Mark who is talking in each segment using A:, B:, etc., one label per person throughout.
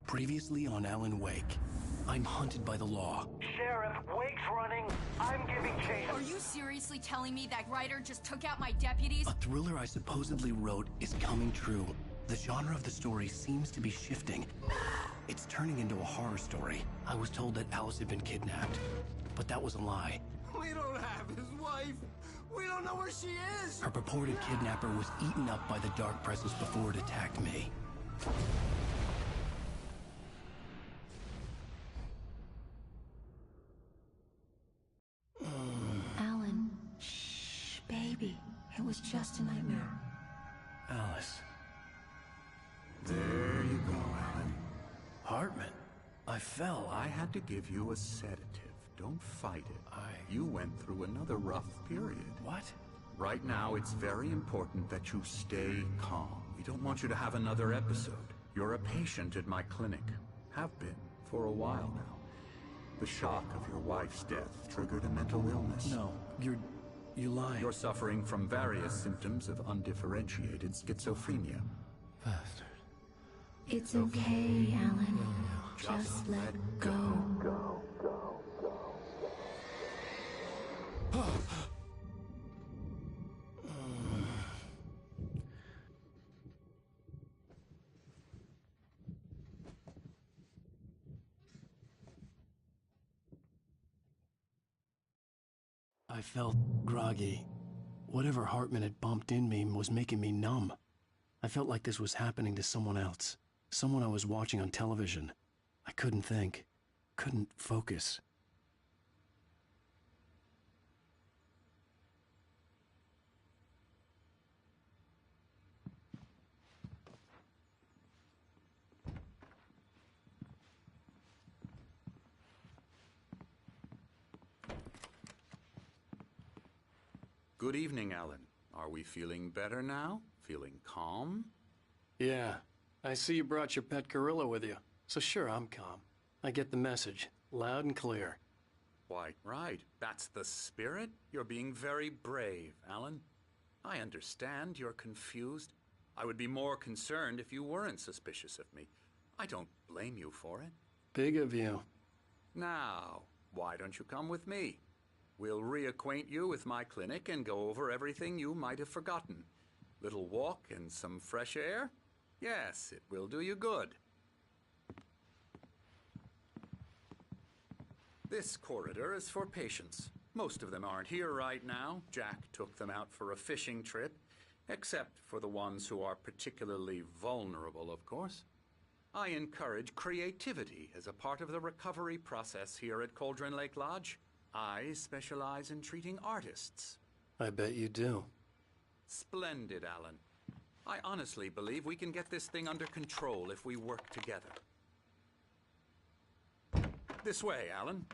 A: Previously on Alan Wake, I'm hunted by the law.
B: Sheriff, Wake's running. I'm giving chase.
C: Are you seriously telling me that writer just took out my deputies?
A: A thriller I supposedly wrote is coming true. The genre of the story seems to be shifting. It's turning into a horror story. I was told that Alice had been kidnapped, but that was a lie.
D: We don't have his wife. We don't know where she is.
A: Her purported kidnapper was eaten up by the dark presence before it attacked me.
E: Alan, shh, baby. It was just a nightmare.
A: Alice.
F: There you go, Alan.
A: Hartman. I fell.
F: I had to give you a sedative. Don't fight it. You went through another rough period.
A: What?
F: Right now, it's very important that you stay calm. We don't want you to have another episode. You're a patient at my clinic. Have been for a while now. The shock of your wife's death triggered a mental illness.
A: No, you're lying.
F: You're suffering from various symptoms of undifferentiated schizophrenia.
A: Bastard.
E: It's okay, Alan. Just let go.
A: I felt groggy. Whatever Hartman had bumped in me was making me numb. I felt like this was happening to someone else. Someone I was watching on television. I couldn't think. Couldn't focus.
F: Good evening, Alan. Are we feeling better now? Feeling calm?
A: Yeah. I see you brought your pet gorilla with you. So sure, I'm calm. I get the message. Loud and clear.
F: Why, right. That's the spirit. You're being very brave, Alan. I understand you're confused. I would be more concerned if you weren't suspicious of me. I don't blame you for it.
A: Big of you.
F: Now, why don't you come with me? We'll reacquaint you with my clinic and go over everything you might have forgotten. Little walk and some fresh air? Yes, it will do you good. This corridor is for patients. Most of them aren't here right now. Jack took them out for a fishing trip, except for the ones who are particularly vulnerable, of course. I encourage creativity as a part of the recovery process here at Cauldron Lake Lodge. I specialize in treating artists.
A: I bet you do.
F: Splendid, Alan. I honestly believe we can get this thing under control if we work together. This way, Alan.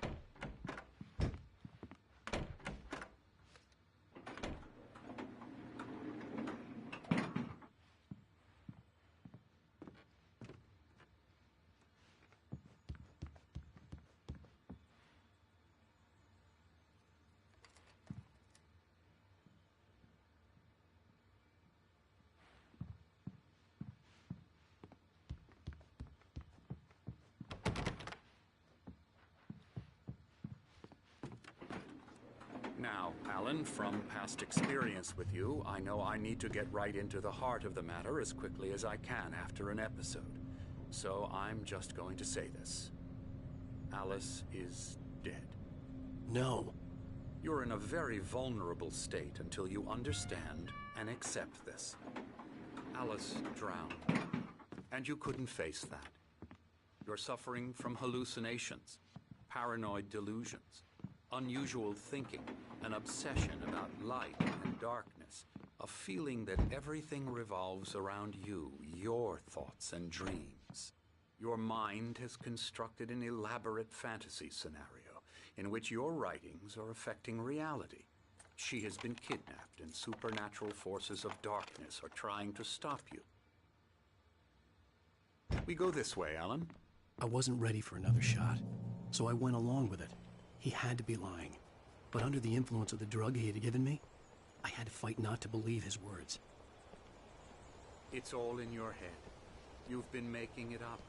F: Now, Alan, from past experience with you, I know I need to get right into the heart of the matter as quickly as I can after an episode. So I'm just going to say this. Alice is dead.
A: No.
F: You're in a very vulnerable state until you understand and accept this. Alice drowned, and you couldn't face that. You're suffering from hallucinations, paranoid delusions, unusual thinking, an obsession about light and darkness, a feeling that everything revolves around you, your thoughts and dreams. Your mind has constructed an elaborate fantasy scenario in which your writings are affecting reality. She has been kidnapped, and supernatural forces of darkness are trying to stop you. We go this way, Alan.
A: I wasn't ready for another shot, so I went along with it. He had to be lying. But under the influence of the drug he had given me, I had to fight not to believe his words.
F: It's all in your head. You've been making it up.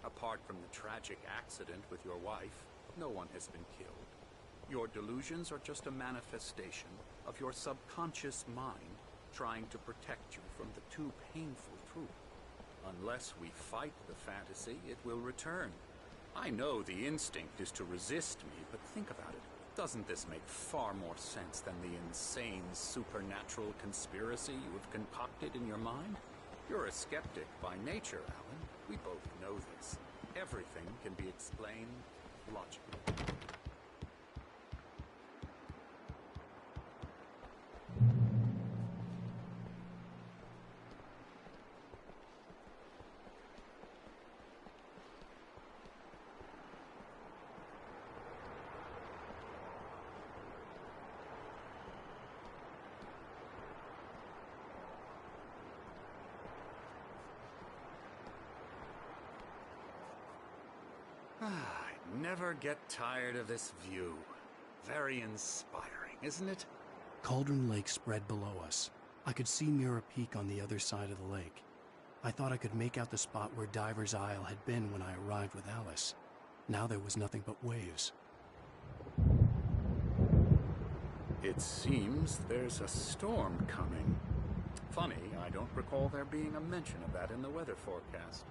F: Apart from the tragic accident with your wife, no one has been killed. Your delusions are just a manifestation of your subconscious mind trying to protect you from the too painful truth. Unless we fight the fantasy, it will return. I know the instinct is to resist me, but think about it. Doesn't this make far more sense than the insane supernatural conspiracy you have concocted in your mind? You're a skeptic by nature, Alan. We both know this. Everything can be explained logically. I never get tired of this view. Very inspiring, isn't it?
A: Cauldron Lake spread below us. I could see Mirror Peak on the other side of the lake. I thought I could make out the spot where Diver's Isle had been when I arrived with Alice. Now there was nothing but waves.
F: It seems there's a storm coming. Funny, I don't recall there being a mention of that in the weather forecast.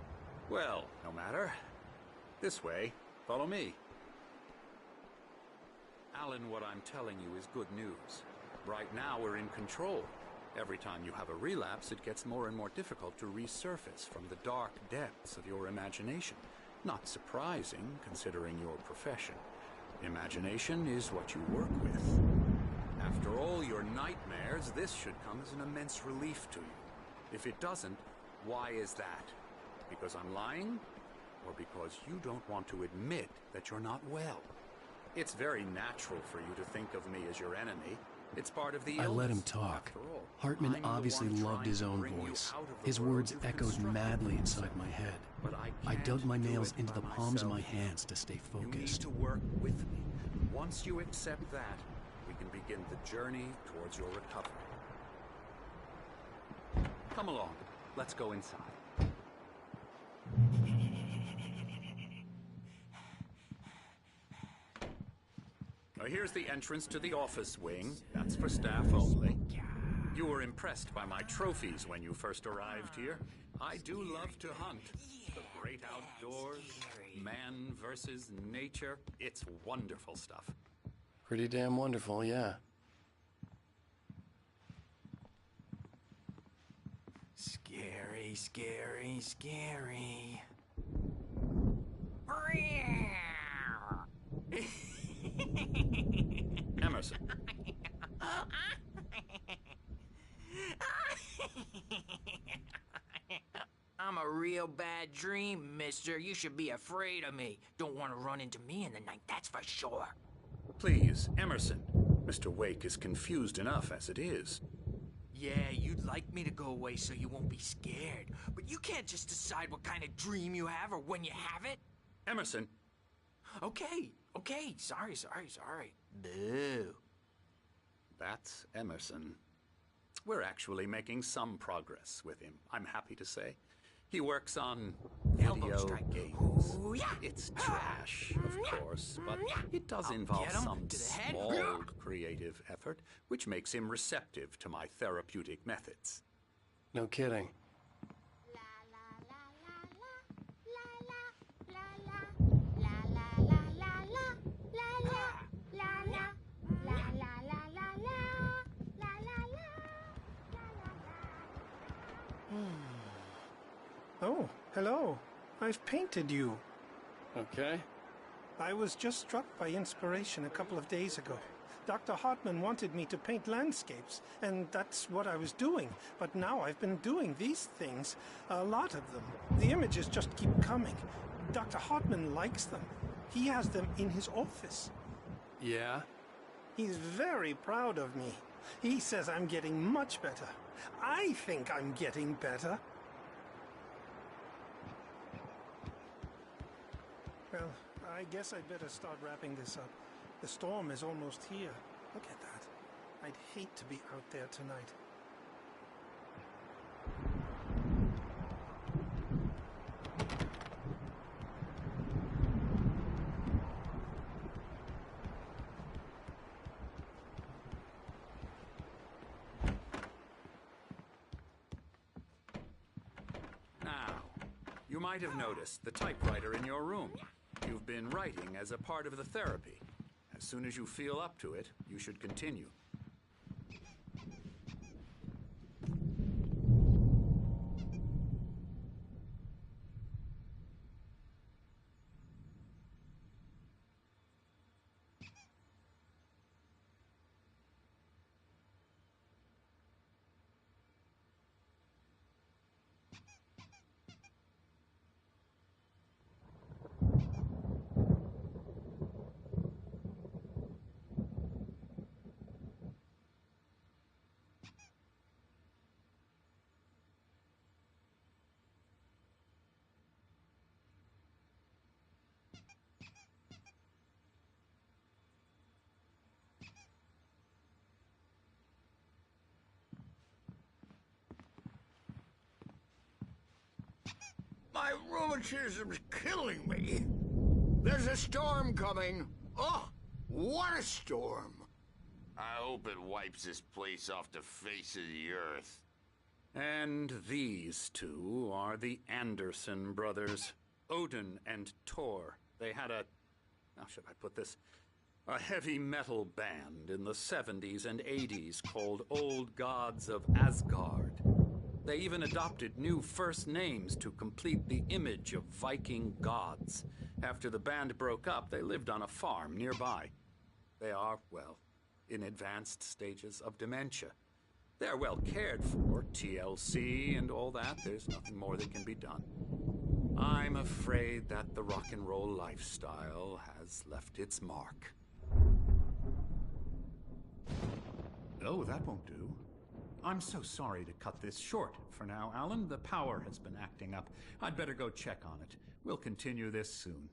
F: Well, no matter. This way. Follow me. Alan, what I'm telling you is good news. Right now, we're in control. Every time you have a relapse, it gets more and more difficult to resurface from the dark depths of your imagination. Not surprising, considering your profession. Imagination is what you work with. After all your nightmares, this should come as an immense relief to you. If it doesn't, why is that? Because I'm lying? Or because you don't want to admit that you're not well? It's very natural for you to think of me as your enemy. It's part of the illness.
A: I let him talk.
F: After all,
A: Hartman
F: I'm the
A: obviously
F: one
A: loved
F: trying
A: his
F: to
A: own
F: bring you
A: voice.
F: out of the
A: His
F: world
A: words
F: you've
A: echoed
F: constructed
A: madly
F: for
A: inside
F: yourself.
A: my head.
F: But
A: I dug my
F: can't
A: nails
F: do it
A: into the
F: by
A: palms of my
F: myself.
A: hands to stay
F: You need
A: focused.
F: to work with me. Once you accept that, we can begin the journey towards your recovery. Come along. Let's go inside. Now here's the entrance to the office wing. That's for staff only. You were impressed by my trophies when you first arrived here. I do love to hunt. The great outdoors, man versus nature. It's wonderful stuff.
A: Pretty damn wonderful, yeah.
D: Scary, scary, scary.
F: Emerson.
G: I'm a real bad dream, mister. You should be afraid of me. Don't want to run into me in the night, that's for sure.
F: Please, Emerson. Mr. Wake is confused enough as it is.
G: Yeah, you'd like me to go away so you won't be scared. But you can't just decide what kind of dream you have or when you have it.
F: Emerson.
G: Okay. Sorry. Boo.
F: That's Emerson. We're actually making some progress with him, I'm happy to say. He works on
G: Elbow
F: video
G: strike.
F: games.
G: Ooh, yeah.
F: It's trash, of course, but it does
G: I'll
F: involve
G: get him
F: some
G: to the head.
F: small creative effort, which makes him receptive to my therapeutic methods.
A: No kidding.
H: Oh, hello. I've painted you.
A: Okay.
H: I was just struck by inspiration a couple of days ago. Dr. Hartman wanted me to paint landscapes, and that's what I was doing. But now I've been doing these things, a lot of them. The images just keep coming. Dr. Hartman likes them. He has them in his office.
A: Yeah?
H: He's very proud of me. He says I'm getting much better. I think I'm getting better. Well, I guess I'd better start wrapping this up. The storm is almost here. Look at that. I'd hate to be out there tonight.
F: Now, you might have noticed the typewriter in your room. You've been writing as a part of the therapy. As soon as you feel up to it, you should continue.
D: My rheumatism's killing me. There's a storm coming. Oh, what a storm.
I: I hope it wipes this place off the face of the earth.
F: And these two are the Anderson brothers, Odin and Thor. They had how should I put this? A heavy metal band in the 70s and 80s called Old Gods of Asgard. They even adopted new first names to complete the image of Viking gods. After the band broke up, they lived on a farm nearby. They are, well, in advanced stages of dementia. They're well cared for, TLC and all that. There's nothing more that can be done. I'm afraid that the rock and roll lifestyle has left its mark.
J: Oh, that won't do. I'm so sorry to cut this short for now, Alan. The power has been acting up. I'd better go check on it. We'll continue this soon.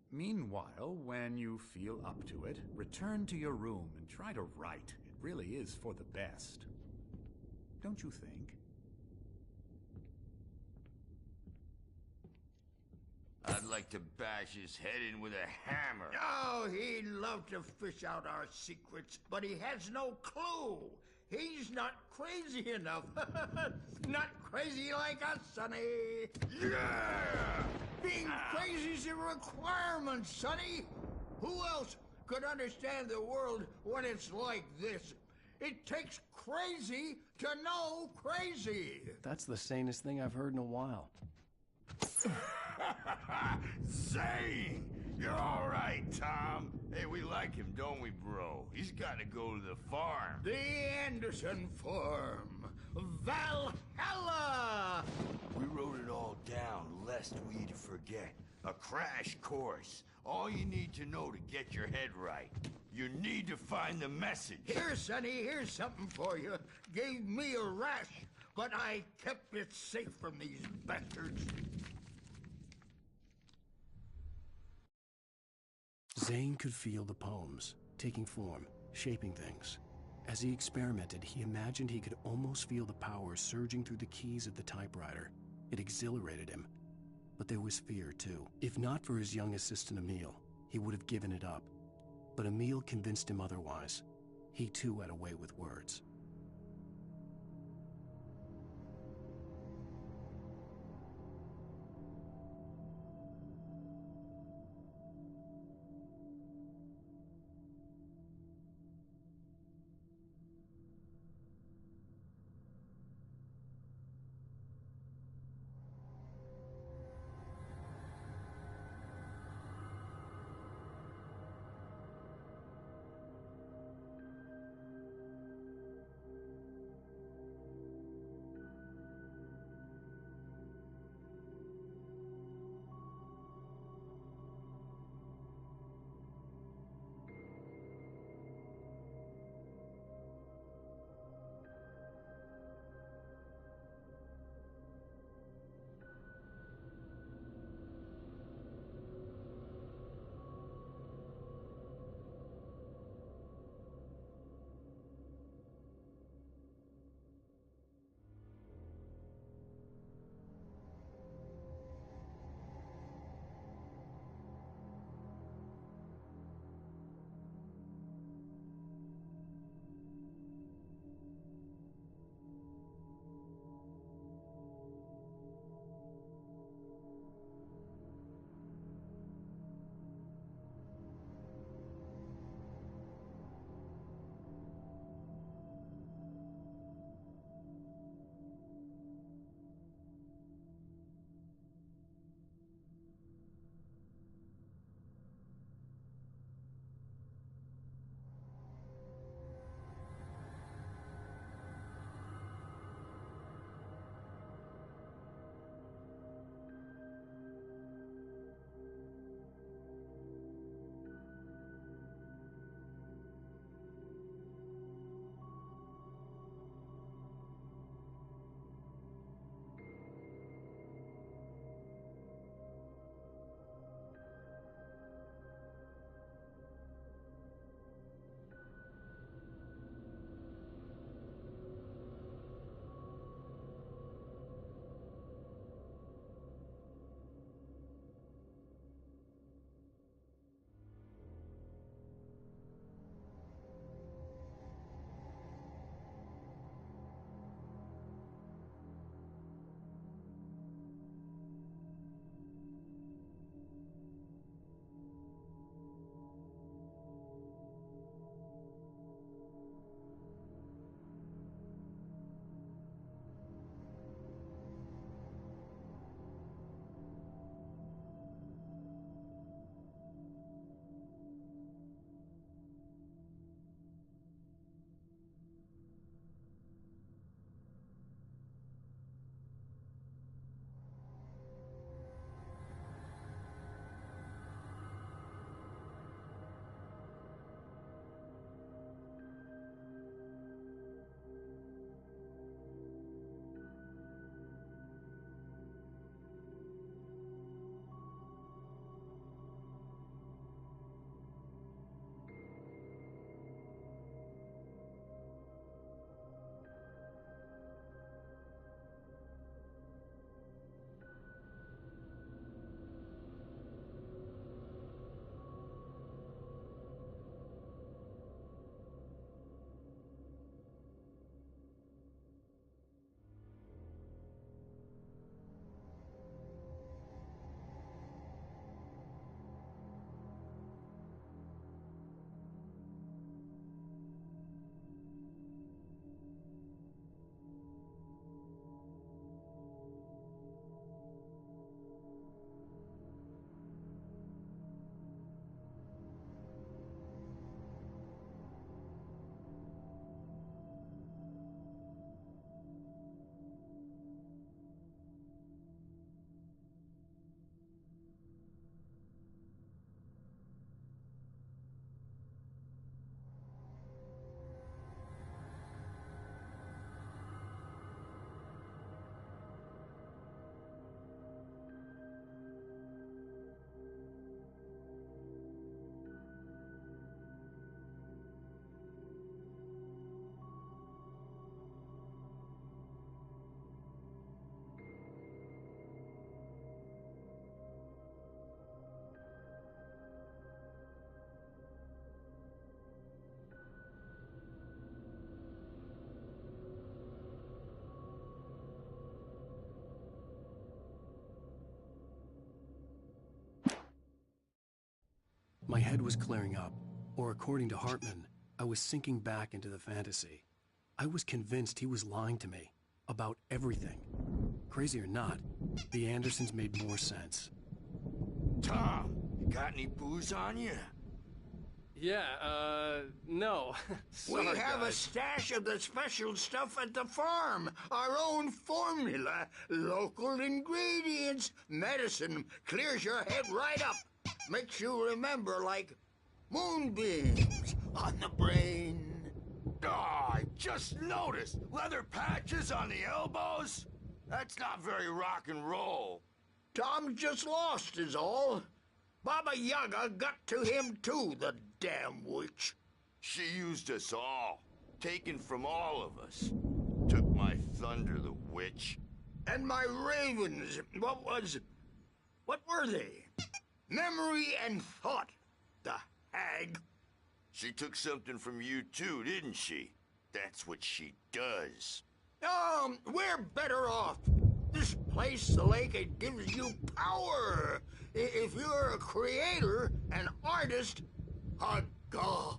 J: Meanwhile, when you feel up to it, return to your room and try to write. It really is for the best. Don't you think?
I: I'd like to bash his head in with a hammer.
D: Oh, he'd love to fish out our secrets, but he has no clue. He's not crazy enough. Not crazy like us, Sonny.
I: Yeah!
D: Being crazy's a requirement, Sonny. Who else could understand the world when it's like this? It takes crazy to know crazy.
A: That's the sanest thing I've heard in a while.
I: Zane! You're all right, Tom. Hey, we like him, don't we, bro? He's got to go to the farm.
D: The Anderson Farm. Valhalla!
I: We wrote it all down, lest we forget. A crash course. All you need to know to get your head right. You need to find the message.
D: Here, Sonny, here's something for you. Gave me a rash, but I kept it safe from these bastards.
A: Zane could feel the poems, taking form, shaping things. As he experimented, he imagined he could almost feel the power surging through the keys of the typewriter. It exhilarated him. But there was fear, too. If not for his young assistant Emil, he would have given it up. But Emil convinced him otherwise. He too had a way with words. head was clearing up, or according to Hartman, I was sinking back into the fantasy. I was convinced he was lying to me about everything. Crazy or not, the Andersons made more sense.
I: Tom, you got any booze on you?
K: Yeah, no.
D: We
K: Sorry,
D: have a
K: guys.
D: stash of the special stuff at the farm. Our own formula. Local ingredients. Medicine clears your head right up. Makes you remember like moonbeams on the brain.
I: Oh, I just noticed. Leather patches on the elbows? That's not very rock and roll.
D: Tom just lost is all. Baba Yaga got to him too, the damn witch.
I: She used us all. Taken from all of us. Took my thunder, the witch.
D: And my ravens, what were they? Memory and thought, the hag.
I: She took something from you too, didn't she? That's what she does.
D: We're better off. This place, the lake, it gives you power. If you're a creator, an artist, a god.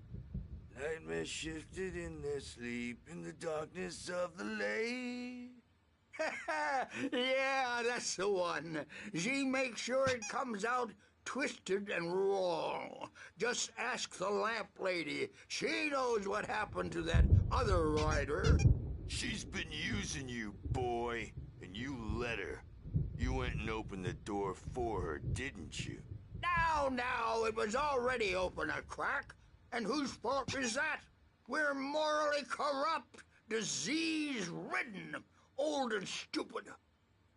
I: Nightmare shifted in their sleep in the darkness of the lake.
D: Yeah, that's the one. She makes sure it comes out twisted and wrong. Just ask the lamp lady. She knows what happened to that other rider.
I: She's been using you, boy, and you let her. You went and opened the door for her, didn't you?
D: Now, it was already open a crack. And whose fault is that? We're morally corrupt, disease-ridden, old and stupid.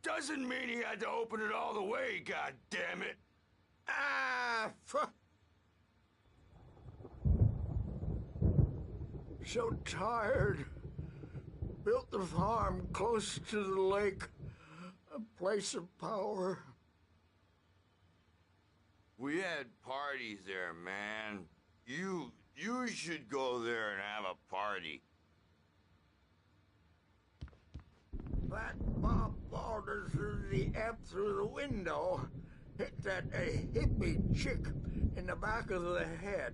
I: Doesn't mean he had to open it all the way, goddammit.
D: So tired. Built the farm close to the lake. A place of power.
I: We had parties there, man. You should go there and have a party.
D: That Bob Balders through the amp through the window. Hit that hippie chick in the back of the head.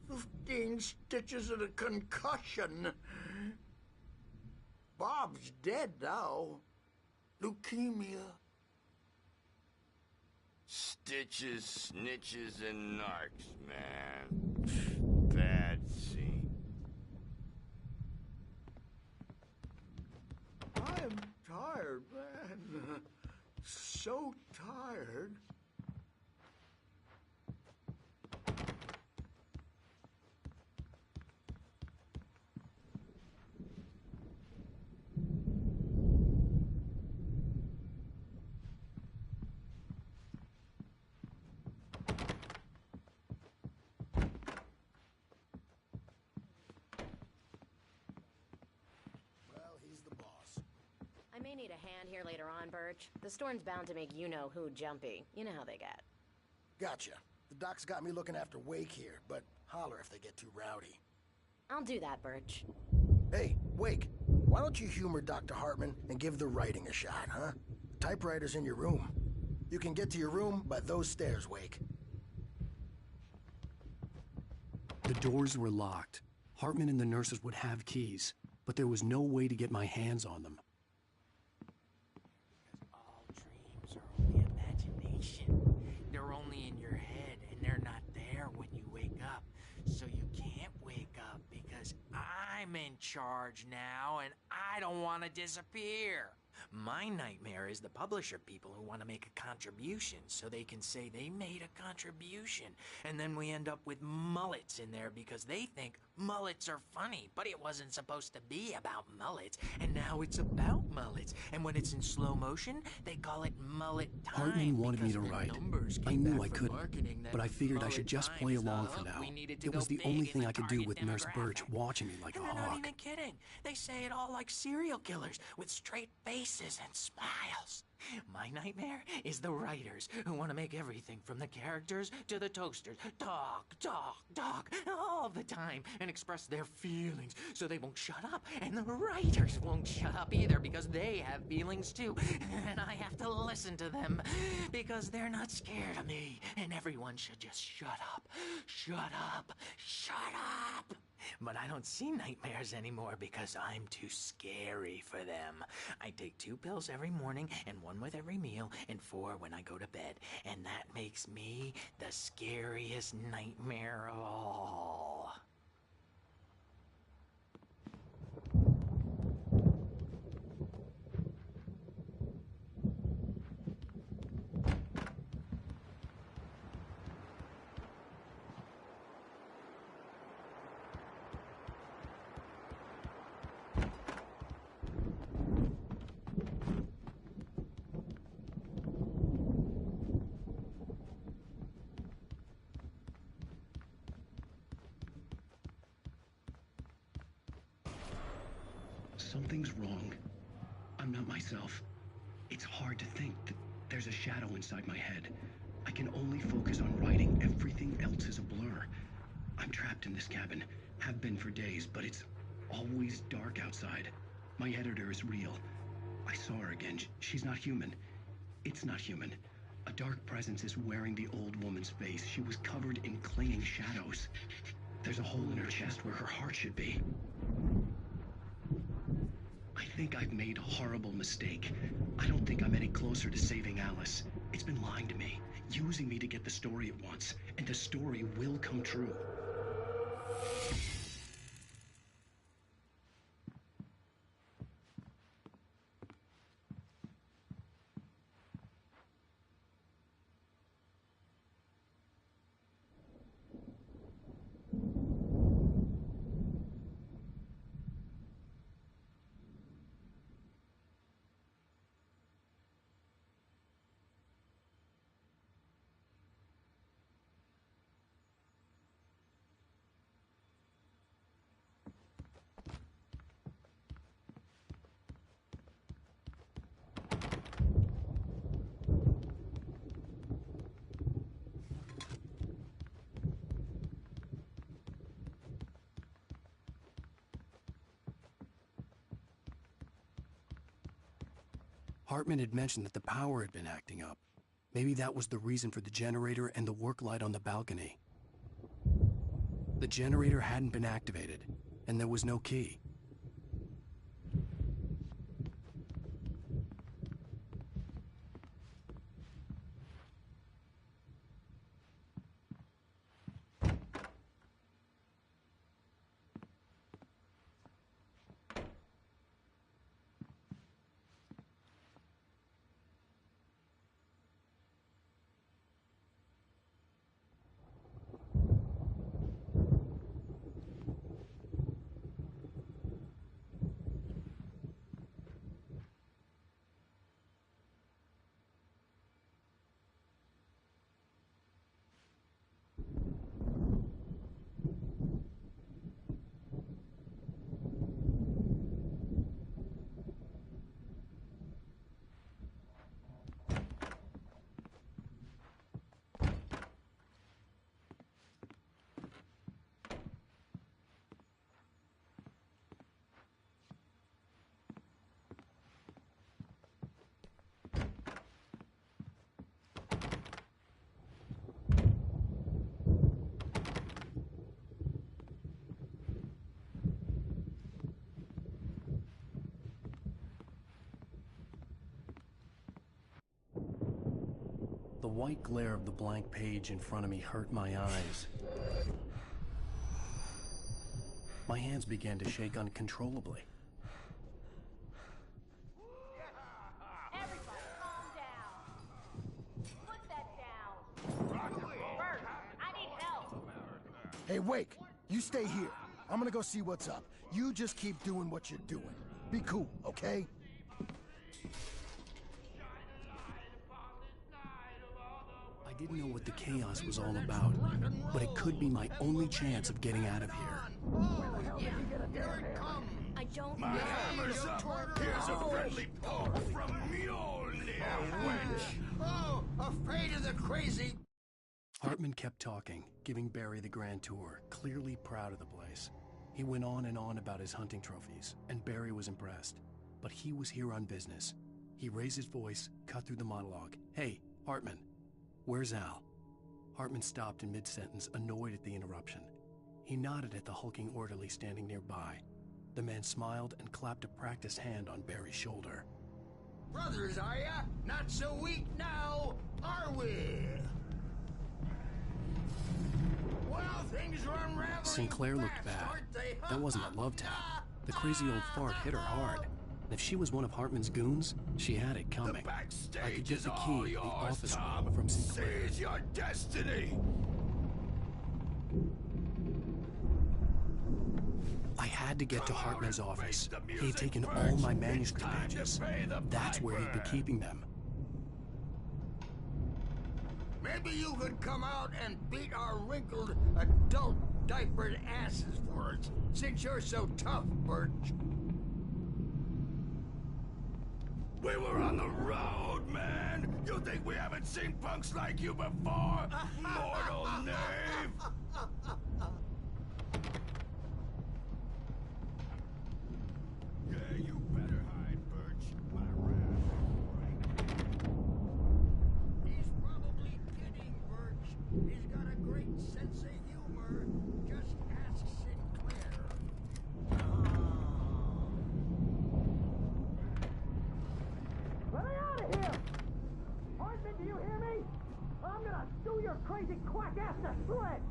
D: 15 stitches and a concussion. Bob's dead now. Leukemia.
I: Stitches, snitches, and narcs, man. Bad scene.
D: I'm tired, man. So tired.
L: I may need a hand here later on, Birch. The storm's bound to make you-know-who jumpy. You know how they get.
M: Gotcha. The doc's got me looking after Wake here, but holler if they get too rowdy.
L: I'll do that, Birch.
M: Hey, Wake, why don't you humor Dr. Hartman and give the writing a shot, huh? The typewriter's in your room. You can get to your room by those stairs, Wake.
A: The doors were locked. Hartman and the nurses would have keys, but there was no way to get my hands on them.
G: All dreams are only imagination. They're only in your head, and they're not there when you wake up. So you can't wake up because I'm in charge now, and I don't want to disappear. My nightmare is the publisher people who want to make a contribution so they can say they made a contribution. And then we end up with mullets in there because they think mullets are funny. But it wasn't supposed to be about mullets. And now it's about mullets. And when it's in slow motion, they call it mullet time.
A: Hartman wanted me to write. I knew I couldn't, but I figured I should just play along for now. It was the only thing I could do with Nurse Birch watching me like a
G: And they're
A: hawk.
G: not even kidding. They say it all like serial killers with straight faces. faces and smiles. My nightmare is the writers who want to make everything from the characters to the toasters talk all the time and express their feelings so they won't shut up. And the writers won't shut up either because they have feelings too. And I have to listen to them because they're not scared of me. And everyone should just shut up. Shut up. Shut up. But I don't see nightmares anymore because I'm too scary for them. I take 2 pills every morning and 1 with every meal and 4 when I go to bed. And that makes me the scariest nightmare of all.
A: Something's wrong. I'm not myself. It's hard to think that there's a shadow inside my head. I can only focus on writing. Everything else is a blur. I'm trapped in this cabin. Have been for days, but it's always dark outside. My editor is real. I saw her again. She's not human. It's not human. A dark presence is wearing the old woman's face. She was covered in clinging shadows. There's a hole in her chest where her heart should be. I think I've made a horrible mistake. I don't think I'm any closer to saving Alice. It's been lying to me, using me to get the story it wants, and the story will come true. Hartman had mentioned that the power had been acting up. Maybe that was the reason for the generator and the work light on the balcony. The generator hadn't been activated, and there was no key. The white glare of the blank page in front of me hurt my eyes. My hands began to shake uncontrollably.
L: Everybody, calm down. Put that down. Bert, I need help.
M: Hey, Wake, you stay here. I'm gonna go see what's up. You just keep doing what you're doing. Be cool, okay?
A: I didn't know what the chaos was all about, but it could be my only chance of getting out of here.
D: Here it comes.
L: I
E: don't
I: My
E: know.
I: hammer's up. Here's a friendly poke from Mjolnir, wench.
D: Oh, afraid of the crazy.
A: Hartman kept talking, giving Barry the grand tour, clearly proud of the place. He went on and on about his hunting trophies, and Barry was impressed. But he was here on business. He raised his voice, cut through the monologue. Hey, Hartman, where's Al? Hartman stopped in mid-sentence, annoyed at the interruption. He nodded at the hulking orderly standing nearby. The man smiled and clapped a practiced hand on Barry's shoulder.
D: Brothers, are ya? Not so weak now, are we? Well, things are unraveling.
A: Sinclair looked
D: fast,
A: bad.
D: aren't they?
A: That wasn't a love tap. The crazy old fart hit her hard. And if she was one of Hartman's goons, she had it coming. I could get the key to the office room from Sinclair.
I: Seize your destiny.
A: I had to get to Hartman's office. He had taken all my manuscript pages. That's where he'd been keeping them.
D: Maybe you could come out and beat our wrinkled adult diapered asses for us, since you're so tough, Birch.
I: We were on the road, man! You think we haven't seen punks like you before? Mortal knave! Yeah, you better hide, Birch. My wrath is right.
D: He's probably kidding, Birch. He's got a great sense of humor. Just ask Sinclair.
B: Let me out of here! Hartman, do you hear me? I'm gonna stew your crazy quack ass to shreds!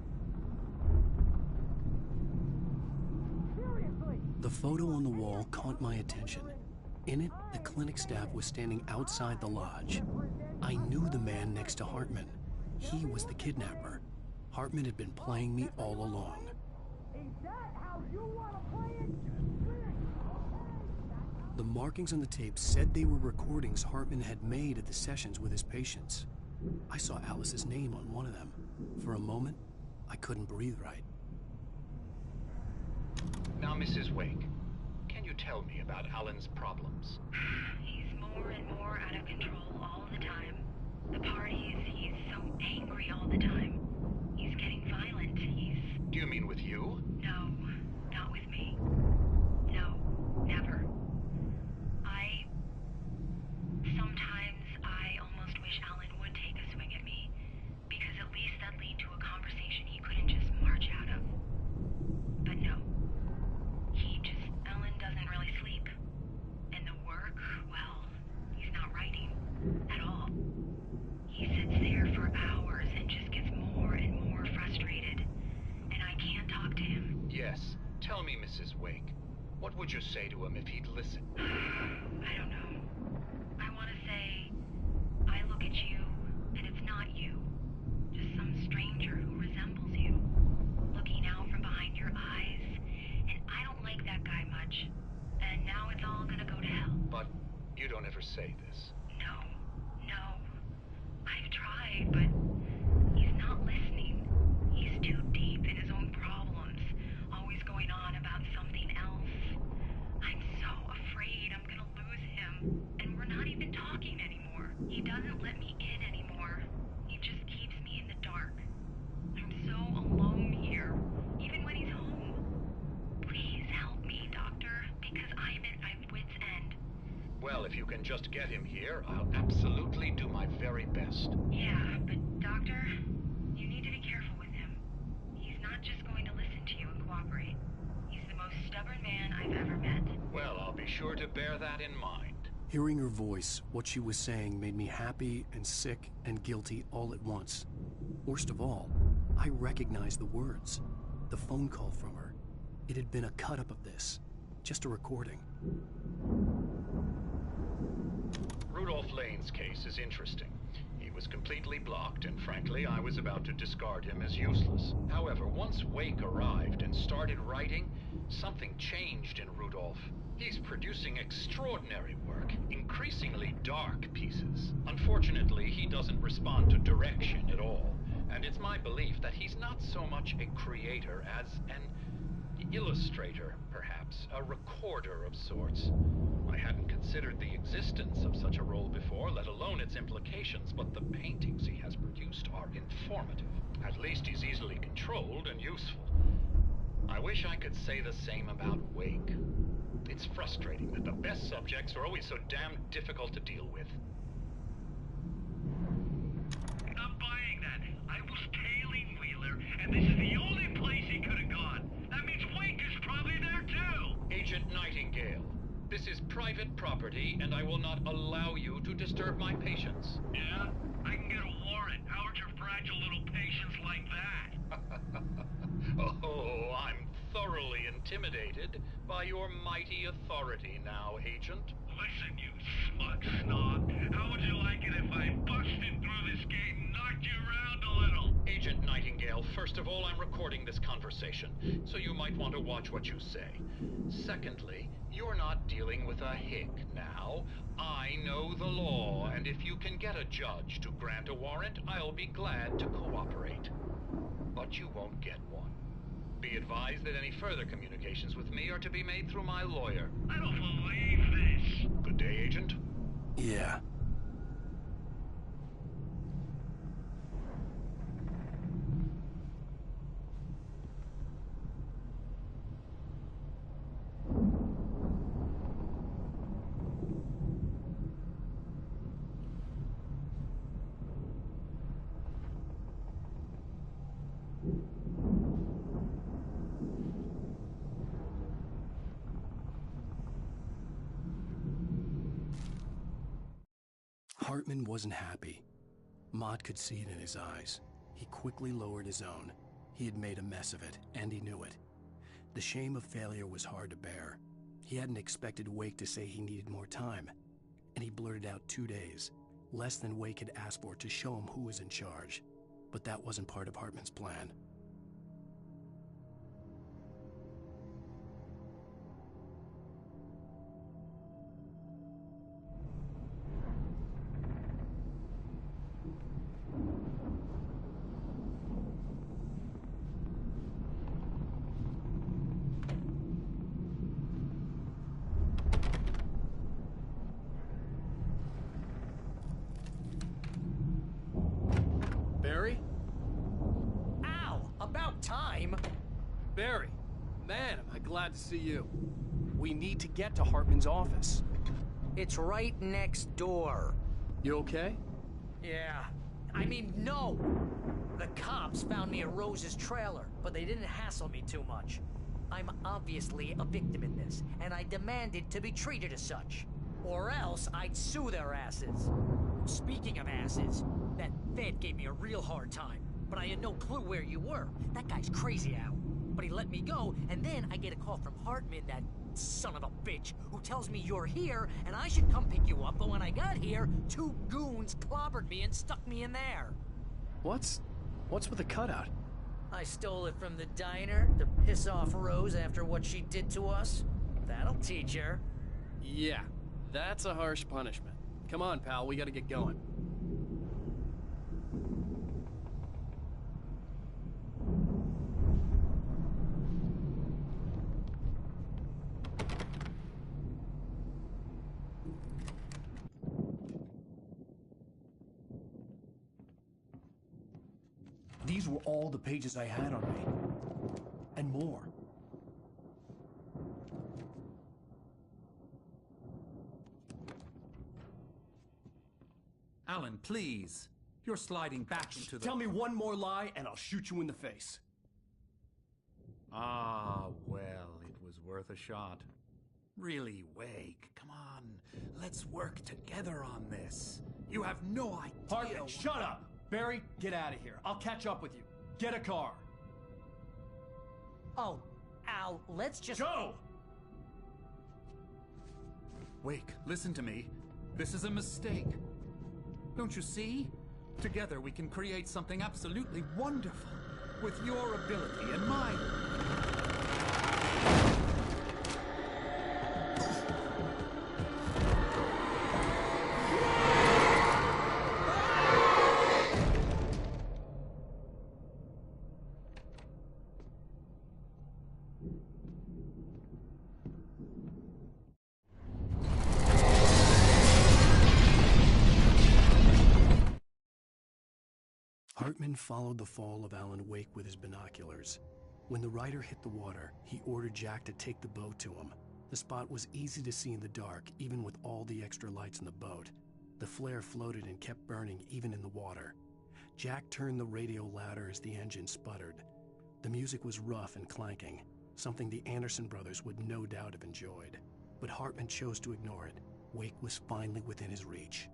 B: Seriously!
A: The photo on the wall caught my attention. In it, the clinic staff was standing outside the lodge. I knew the man next to Hartman. He was the kidnapper. Hartman had been playing me all along.
B: Is that how you wanna play it?
A: The markings on the tape said they were recordings Hartman had made at the sessions with his patients. I saw Alice's name on one of them. For a moment, I couldn't breathe right.
K: Now, Mrs. Wake, can you tell me about Alan's problems?
E: He's more and more out of control all the time. The parties, he's so angry all the time. He's getting violent.
K: Do you mean with you?
E: No, not with me. No, never. Sometimes I almost wish Alan would take a swing at me, because at least that'd lead to a conversation he couldn't just march out of. But no. Alan doesn't really sleep. And the work, well, he's not writing at all. He sits there for hours and just gets more and more frustrated. And I can't talk to him.
K: Yes. Tell me, Mrs. Wake. What would you say to him if he'd listen?
E: I don't know. I want to say, I look at you, and it's not you. Just some stranger who resembles you. Looking out from behind your eyes. And I don't like that guy much. And now it's all gonna go to hell.
K: But you don't ever say this.
E: No. I've tried, but he's not listening. He's too deep in his own problems. Always going on about something else. I'm so afraid I'm gonna lose him. And we're not even talking anymore. He doesn't let me in anymore. He just keeps me in the dark. I'm so alone here, even when he's home. Please help me, Doctor, because I'm at my wit's end.
K: Well, if you can just get him here, I'll absolutely do my very best.
E: Yeah, but Doctor, you need to be careful with him. He's not just going to listen to you and cooperate. He's the most stubborn man I've ever met.
K: Well, I'll be sure to bear that in mind.
A: Hearing her voice, what she was saying made me happy and sick and guilty all at once. Worst of all, I recognized the words. The phone call from her. It had been a cut-up of this. Just a recording.
K: Rudolph Lane's case is interesting. He was completely blocked, and frankly, I was about to discard him as useless. However, once Wake arrived and started writing, something changed in Rudolph. He's producing extraordinary work, increasingly dark pieces. Unfortunately, he doesn't respond to direction at all, and it's my belief that he's not so much a creator as an illustrator, perhaps, a recorder of sorts. I hadn't considered the existence of such a role before, let alone its implications, but the paintings he has produced are informative. At least he's easily controlled and useful. I wish I could say the same about Wake. It's frustrating that the best subjects are always so damn difficult to deal with.
N: Not buying that. I was tailing Wheeler, and this is the only place he could have gone. That means Wake is probably there too!
K: Agent Nightingale, this is private property, and I will not allow you to disturb my patients.
N: Yeah? I can get a warrant. How'd your fragile little patients like that?
K: Oh, I'm thoroughly intimidated by your mighty authority now, Agent.
N: Listen, you smug snob. How would you like it if I busted through this gate and knocked you around a little?
K: Agent Nightingale, first of all, I'm recording this conversation, so you might want to watch what you say. Secondly, you're not dealing with a hick now. I know the law, and if you can get a judge to grant a warrant, I'll be glad to cooperate. But you won't get one. Be advised that any further communications with me are to be made through my lawyer.
N: I don't believe this.
K: Good day, Agent.
A: Yeah. Hartman wasn't happy. Mott could see it in his eyes. He quickly lowered his own. He had made a mess of it, and he knew it. The shame of failure was hard to bear. He hadn't expected Wake to say he needed more time, and he blurted out 2 days, less than Wake had asked for to show him who was in charge. But that wasn't part of Hartman's plan. Barry?
B: Ow! About time!
A: Barry, man, am I glad to see you. We need to get to Hartman's office.
B: It's right next door.
A: You okay?
B: Yeah. I mean, no! The cops found me at Rose's trailer, but they didn't hassle me too much. I'm obviously a victim in this, and I demanded to be treated as such. Or else I'd sue their asses. Speaking of asses, that Fed gave me a real hard time, but I had no clue where you were. That guy's crazy, Al. But he let me go, and then I get a call from Hartman, that son of a bitch, who tells me you're here, and I should come pick you up, but when I got here, 2 goons clobbered me and stuck me in there.
A: What's with the cutout?
B: I stole it from the diner to piss off Rose after what she did to us. That'll teach her.
A: Yeah, that's a harsh punishment. Come on, pal, we gotta get going. These were all the pages I had on me. And more.
J: Alan, please. You're sliding back into the...
A: Tell me one more lie and I'll shoot you in the face.
J: Ah, well, it was worth a shot. Really, Wake, come on. Let's work together on this. You have no idea...
A: Hartman, shut up! Barry, get out of here. I'll catch up with you. Get a car.
B: Oh, Al, let's just...
A: Go!
J: Wake, listen to me. This is a mistake. Don't you see? Together we can create something absolutely wonderful. With your ability and mine.
A: Hartman followed the fall of Alan Wake with his binoculars. When the rider hit the water, he ordered Jack to take the boat to him. The spot was easy to see in the dark, even with all the extra lights in the boat. The flare floated and kept burning even in the water. Jack turned the radio louder as the engine sputtered. The music was rough and clanking, something the Anderson brothers would no doubt have enjoyed. But Hartman chose to ignore it. Wake was finally within his reach.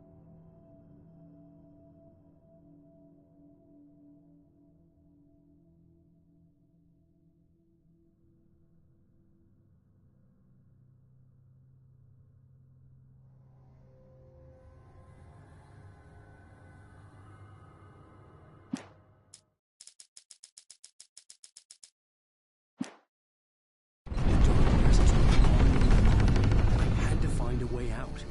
A: A way out.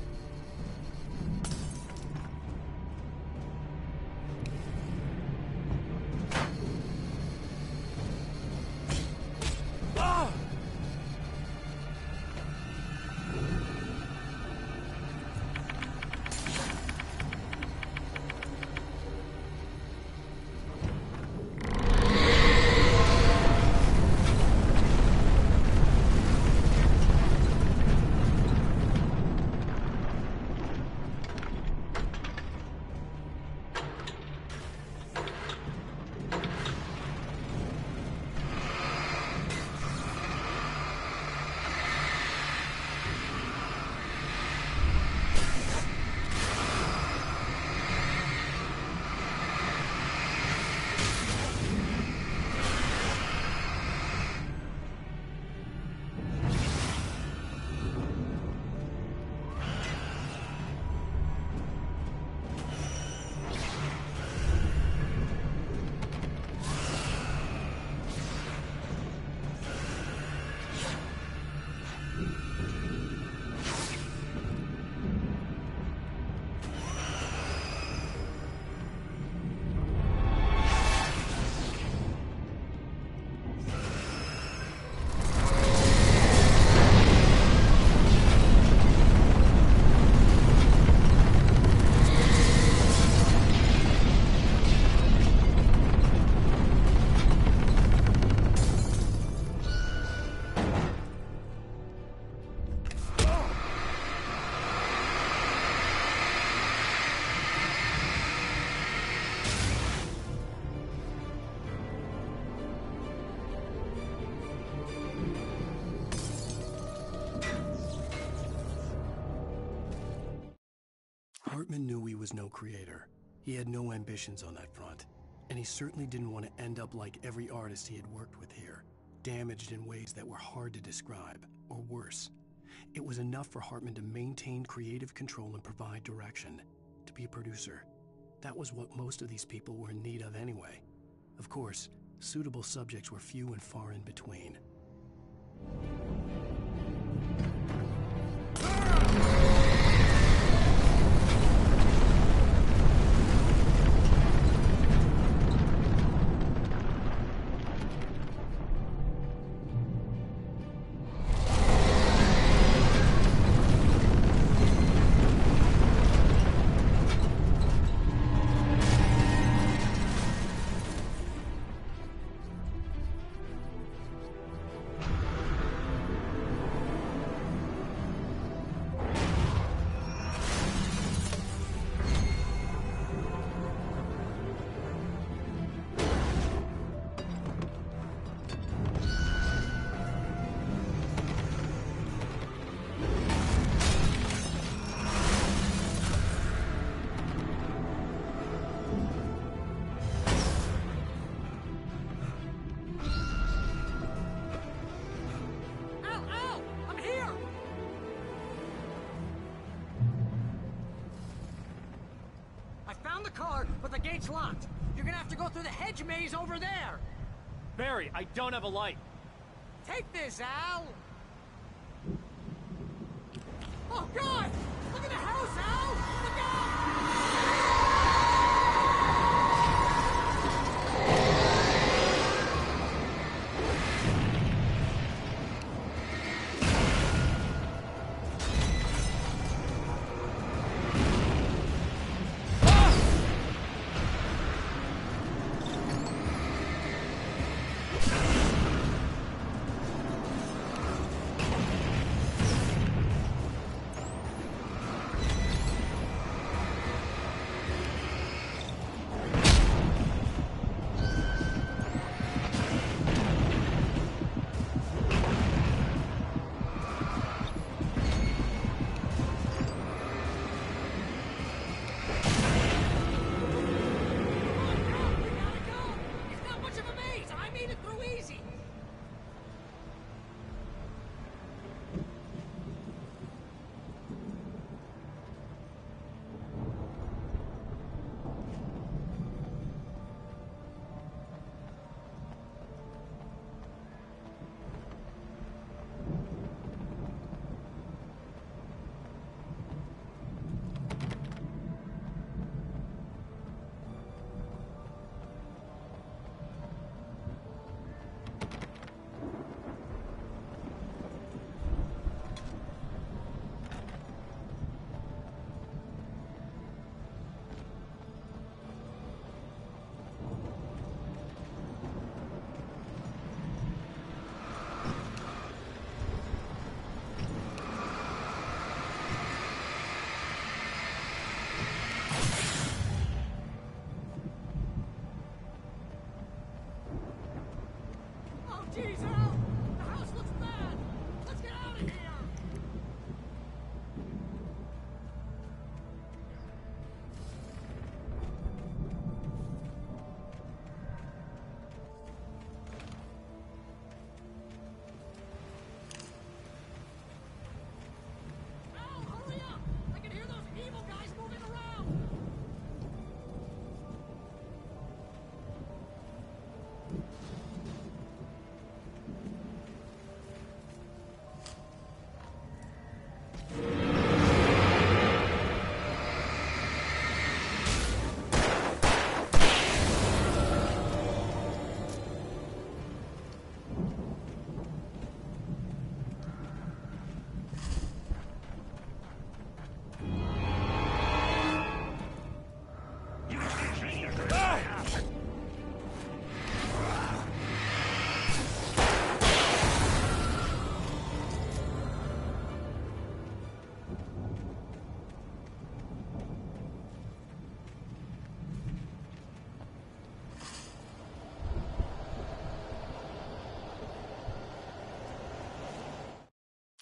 A: Hartman knew he was no creator. He had no ambitions on that front, and he certainly didn't want to end up like every artist he had worked with here, damaged in ways that were hard to describe, or worse. It was enough for Hartman to maintain creative control and provide direction, to be a producer. That was what most of these people were in need of anyway. Of course, suitable subjects were few and far in between.
B: The car, but the gate's locked. You're gonna have to go through the hedge maze over there.
O: Barry, I don't have a light.
B: Take this, Al. Oh, God! Look at the house, Al! Look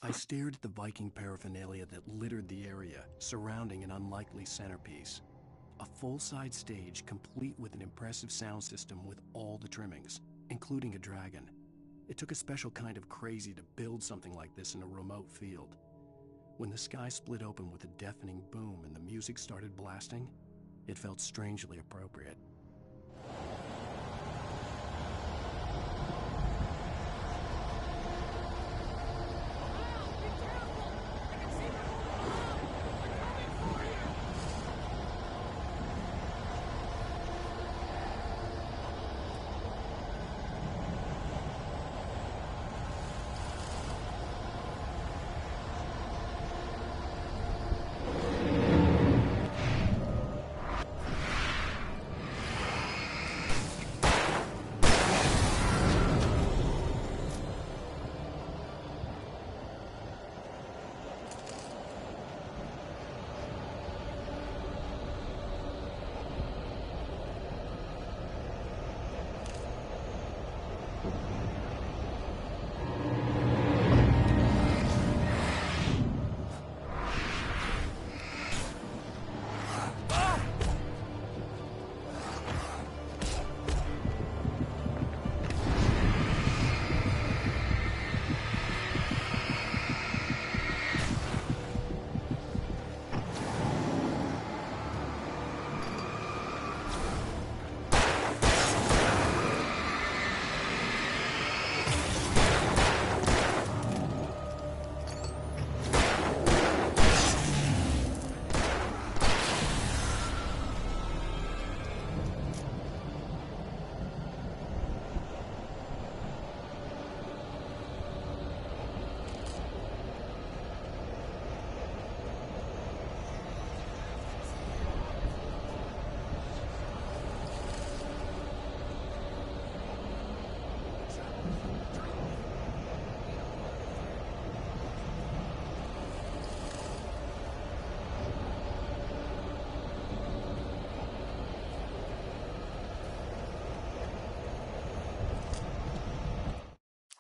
A: I stared at the Viking paraphernalia that littered the area, surrounding an unlikely centerpiece. A full-size stage complete with an impressive sound system with all the trimmings, including a dragon. It took a special kind of crazy to build something like this in a remote field. When the sky split open with a deafening boom and the music started blasting, it felt strangely appropriate.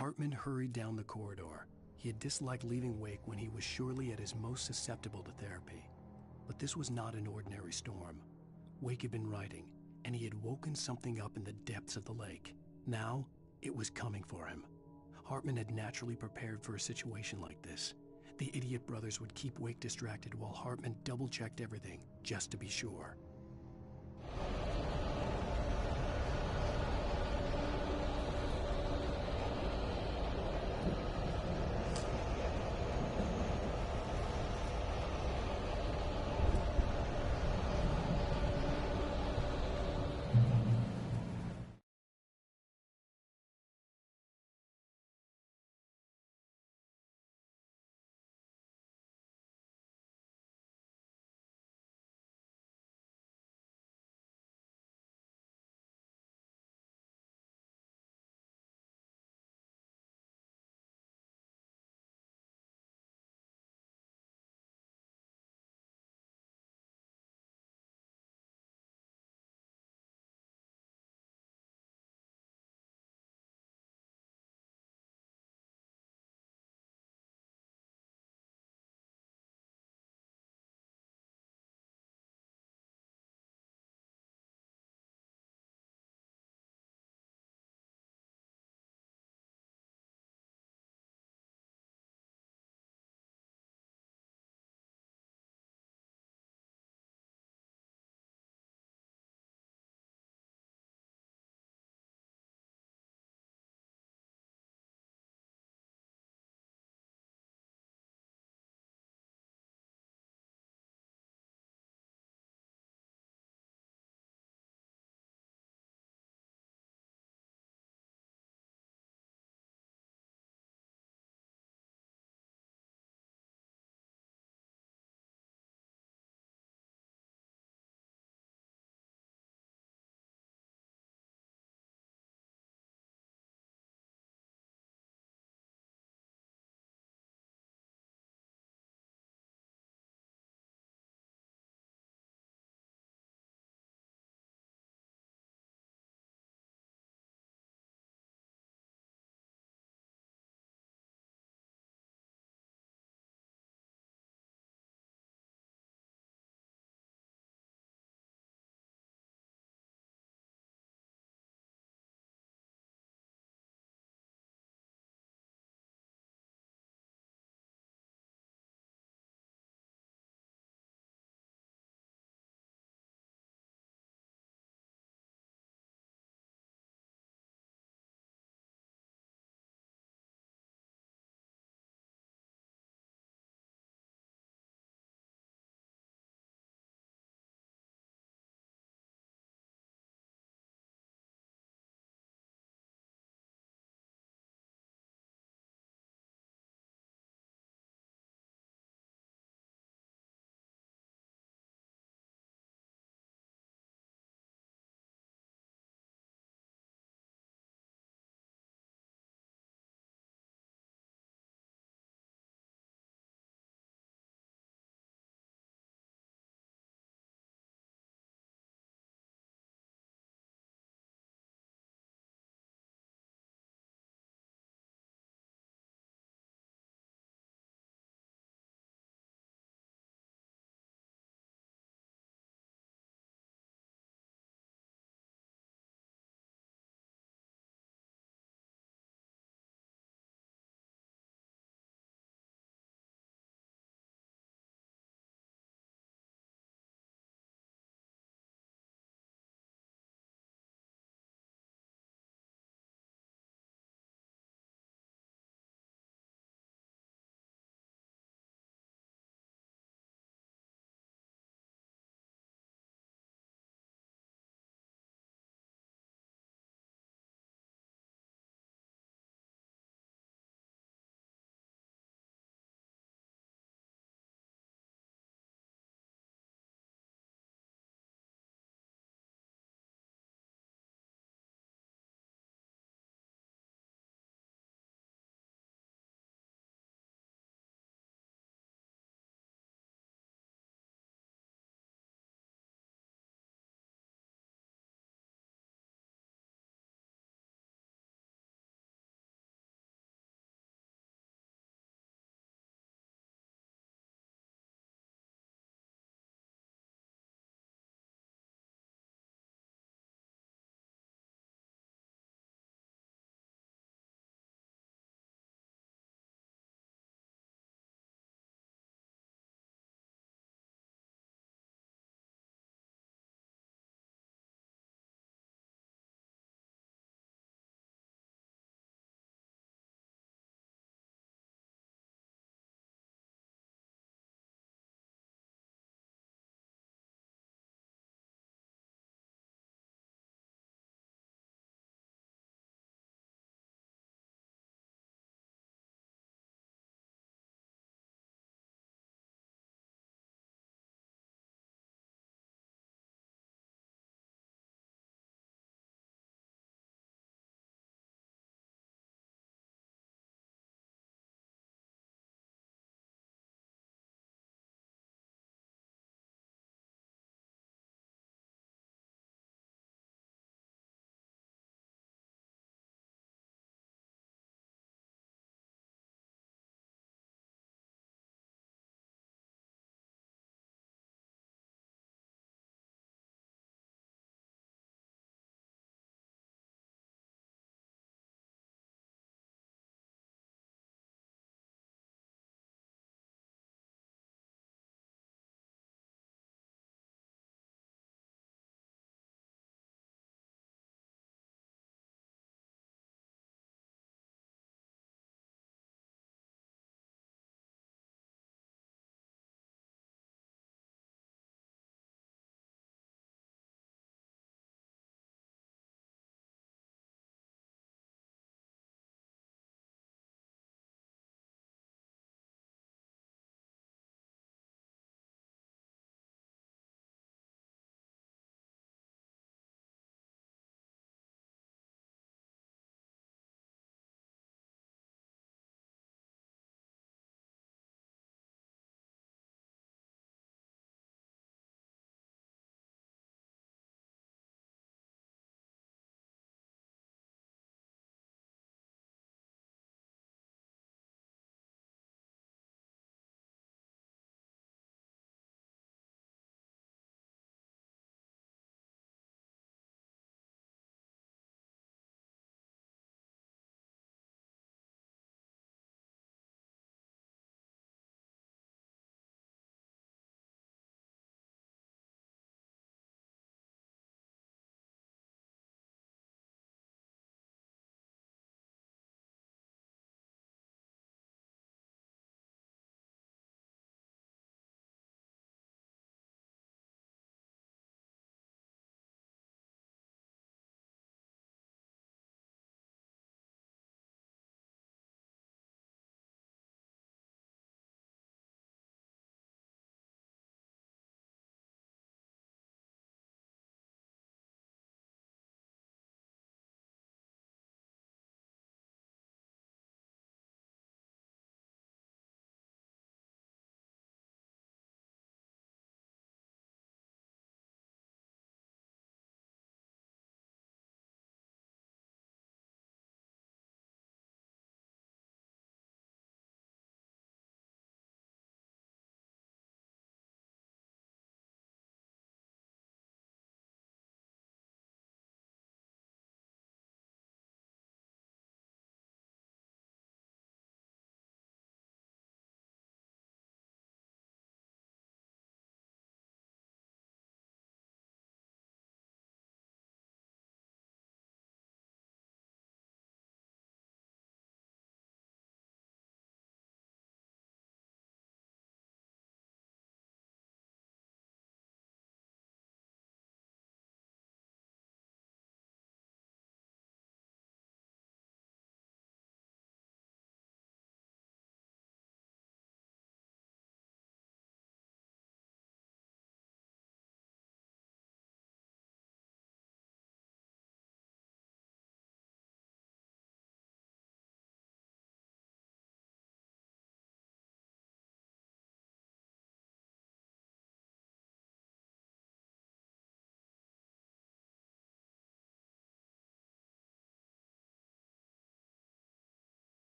A: Hartman hurried down the corridor. He had disliked leaving Wake when he was surely at his most susceptible to therapy. But this was not an ordinary storm. Wake had been writing, and he had woken something up in the depths of the lake. Now, it was coming for him. Hartman had naturally prepared for a situation like this. The idiot brothers would keep Wake distracted while Hartman double-checked everything, just to be sure.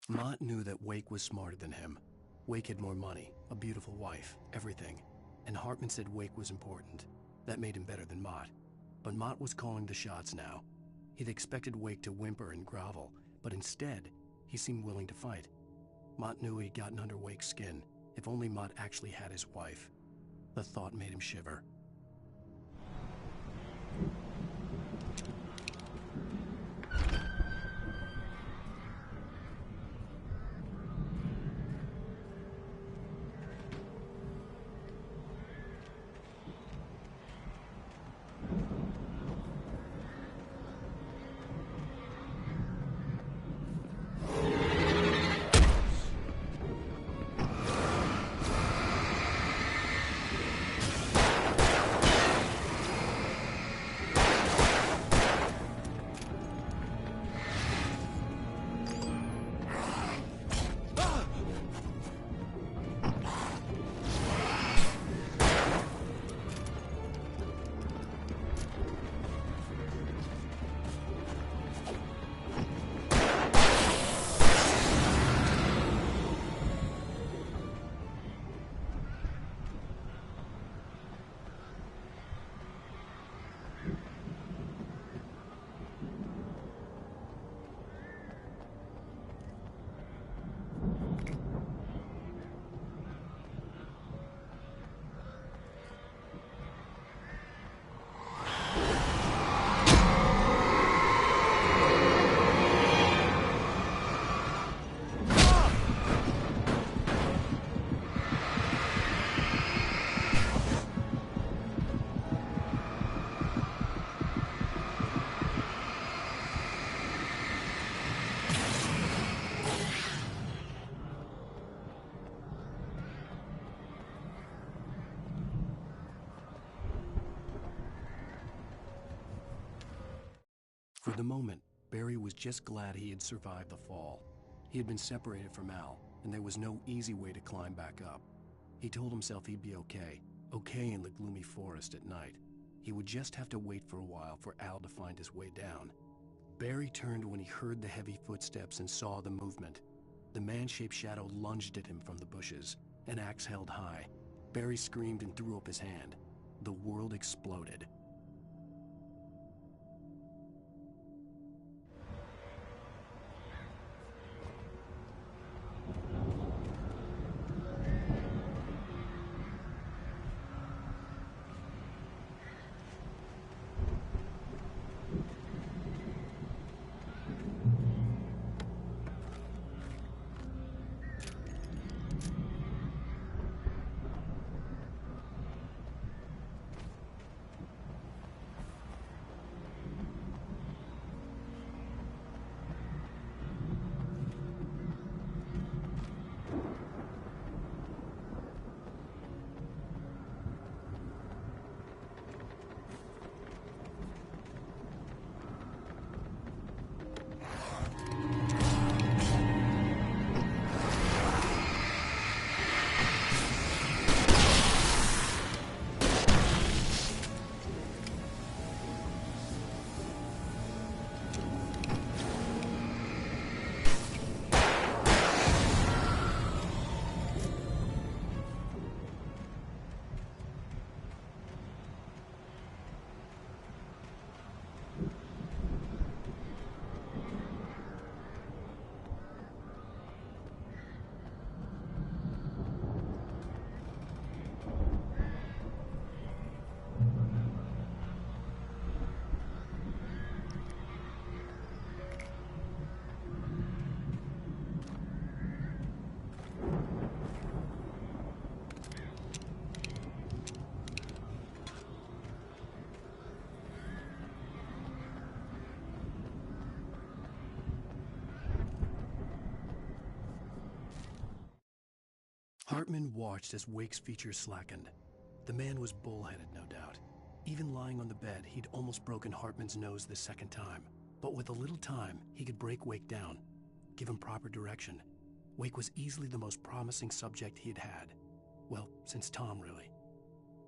A: Mott knew that Wake was smarter than him. Wake had more money, a beautiful wife, everything. And Hartman said Wake was important. That made him better than Mott. But Mott was calling the shots now. He'd expected Wake to whimper and grovel, but instead, he seemed willing to fight. Mott knew he'd gotten under Wake's skin. If only Mott actually had his wife. The thought made him shiver. For the moment, Barry was just glad he had survived the fall. He had been separated from Al, and there was no easy way to climb back up. He told himself he'd be okay in the gloomy forest at night. He would just have to wait for a while for Al to find his way down. Barry turned when he heard the heavy footsteps and saw the movement. The man-shaped shadow lunged at him from the bushes, an axe held high. Barry screamed and threw up his hand. The world exploded. Hartman watched as Wake's features slackened. The man was bullheaded, no doubt. Even lying on the bed, he'd almost broken Hartman's nose the second time. But with a little time, he could break Wake down, give him proper direction. Wake was easily the most promising subject he had had. Well, since Tom, really.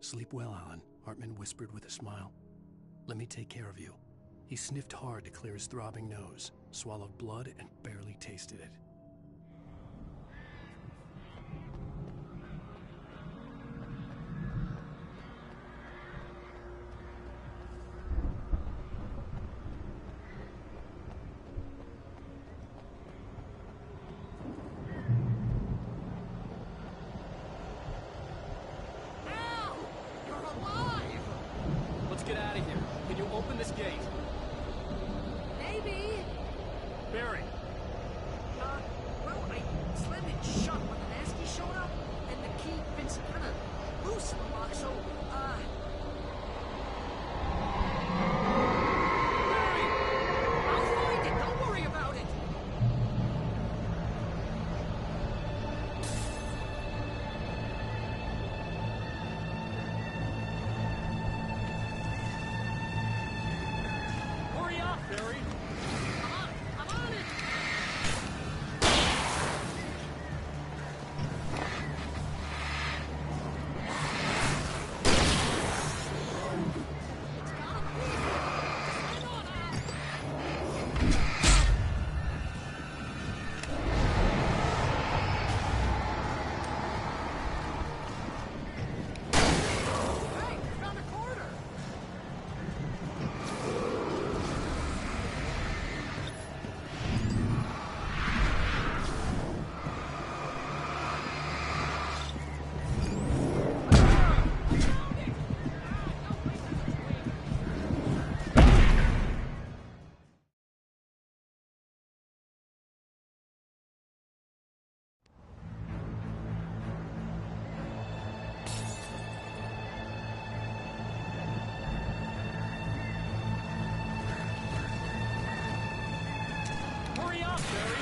A: "Sleep well, Alan," Hartman whispered with a smile. "Let me take care of you." He sniffed hard to clear his throbbing nose, swallowed blood, and barely tasted it.
O: open this gate?
B: Maybe.
O: Barry.
B: Well, I slammed it shut when the Nasty showed up, and the key fits kind of loose in the lock, so, Barry! I'll find it, don't worry about it!
O: Hurry up, Barry!
B: I'm on it! Hey, found a corner!
O: Hurry up, Barry!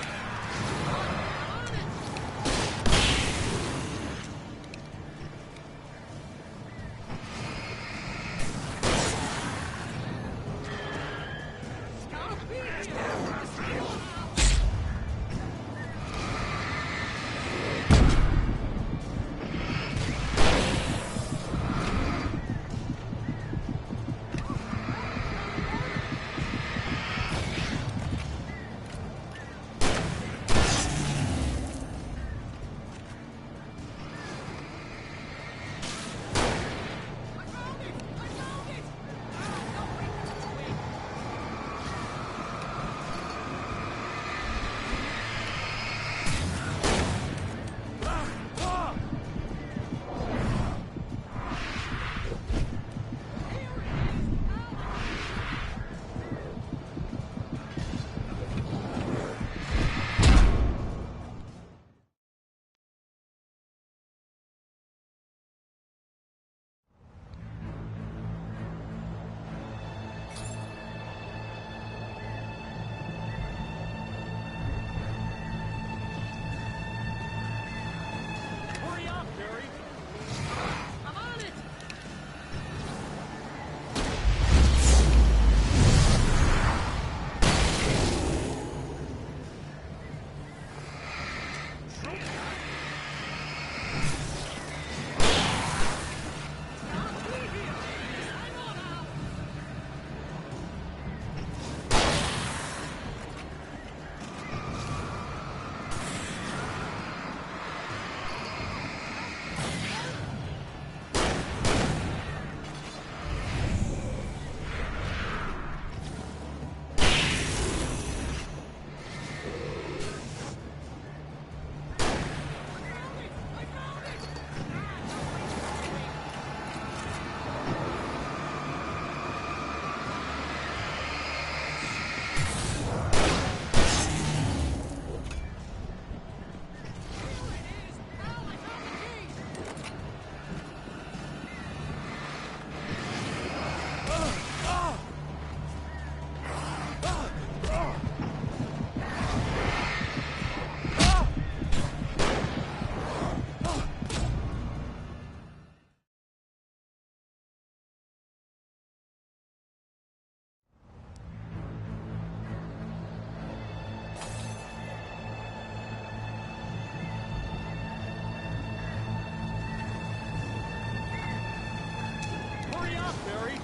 O: Hurry up, Barry!
B: I'm on it!
O: Hurry up, Barry!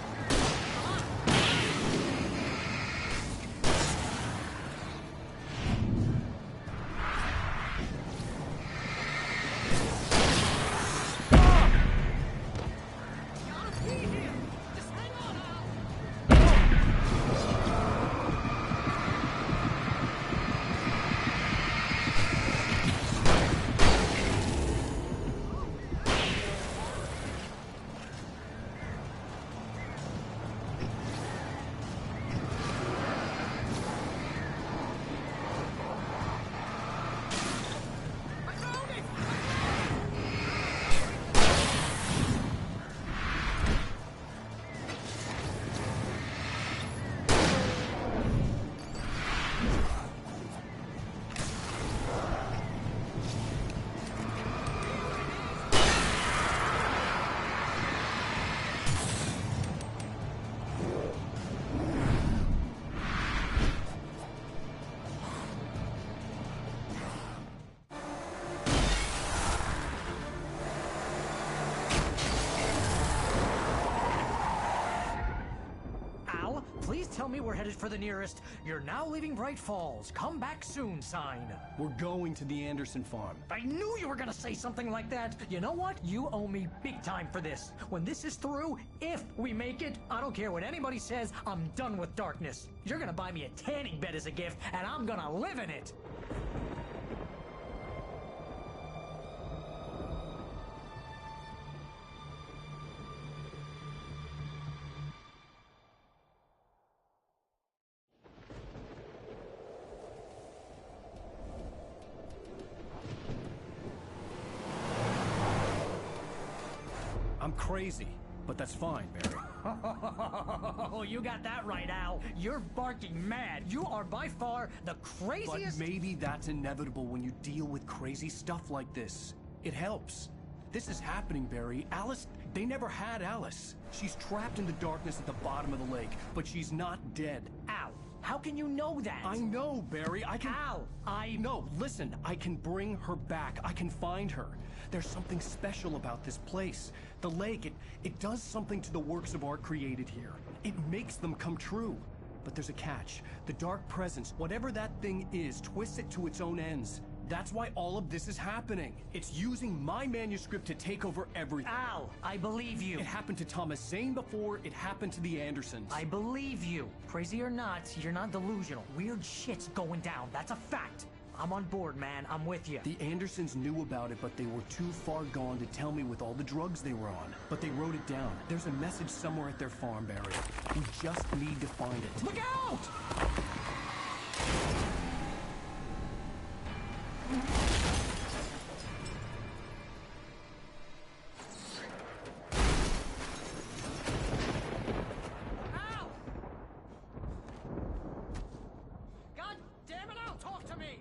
B: tell me we're headed for the nearest "You're now leaving Bright Falls. Come back soon" sign.
A: We're going to the Anderson farm.
B: I knew you were gonna say something like that. You know what? You owe me big time for this. When this is through, if we make it, I don't care what anybody says, I'm done with darkness. You're gonna buy me a tanning bed as a gift, and I'm gonna live in it.
A: I'm crazy, but that's fine, Barry.
B: Oh, you got that right, Al. You're barking mad. You are by far the craziest...
A: But maybe that's inevitable when you deal with crazy stuff like this. It helps. This is happening, Barry. Alice, they never had Alice. She's trapped in the darkness at the bottom of the lake, but she's not dead.
B: Al, how can you know that?
A: I know, Barry. I can...
B: Al,
A: No, listen. I can bring her back. I can find her. There's something special about this place. The lake, it does something to the works of art created here. It makes them come true. But there's a catch. The dark presence, whatever that thing is, twists it to its own ends. That's why all of this is happening. It's using my manuscript to take over everything.
B: Al, I believe you.
A: It happened to Thomas Zane before, it happened to the Andersons.
B: I believe you. Crazy or not, you're not delusional. Weird shit's going down. That's a fact. I'm on board, man. I'm with you.
A: The Andersons knew about it, but they were too far gone to tell me with all the drugs they were on. But they wrote it down. There's a message somewhere at their farm, Barry. We just need to find it.
B: Look out! God damn it, Al, talk to me!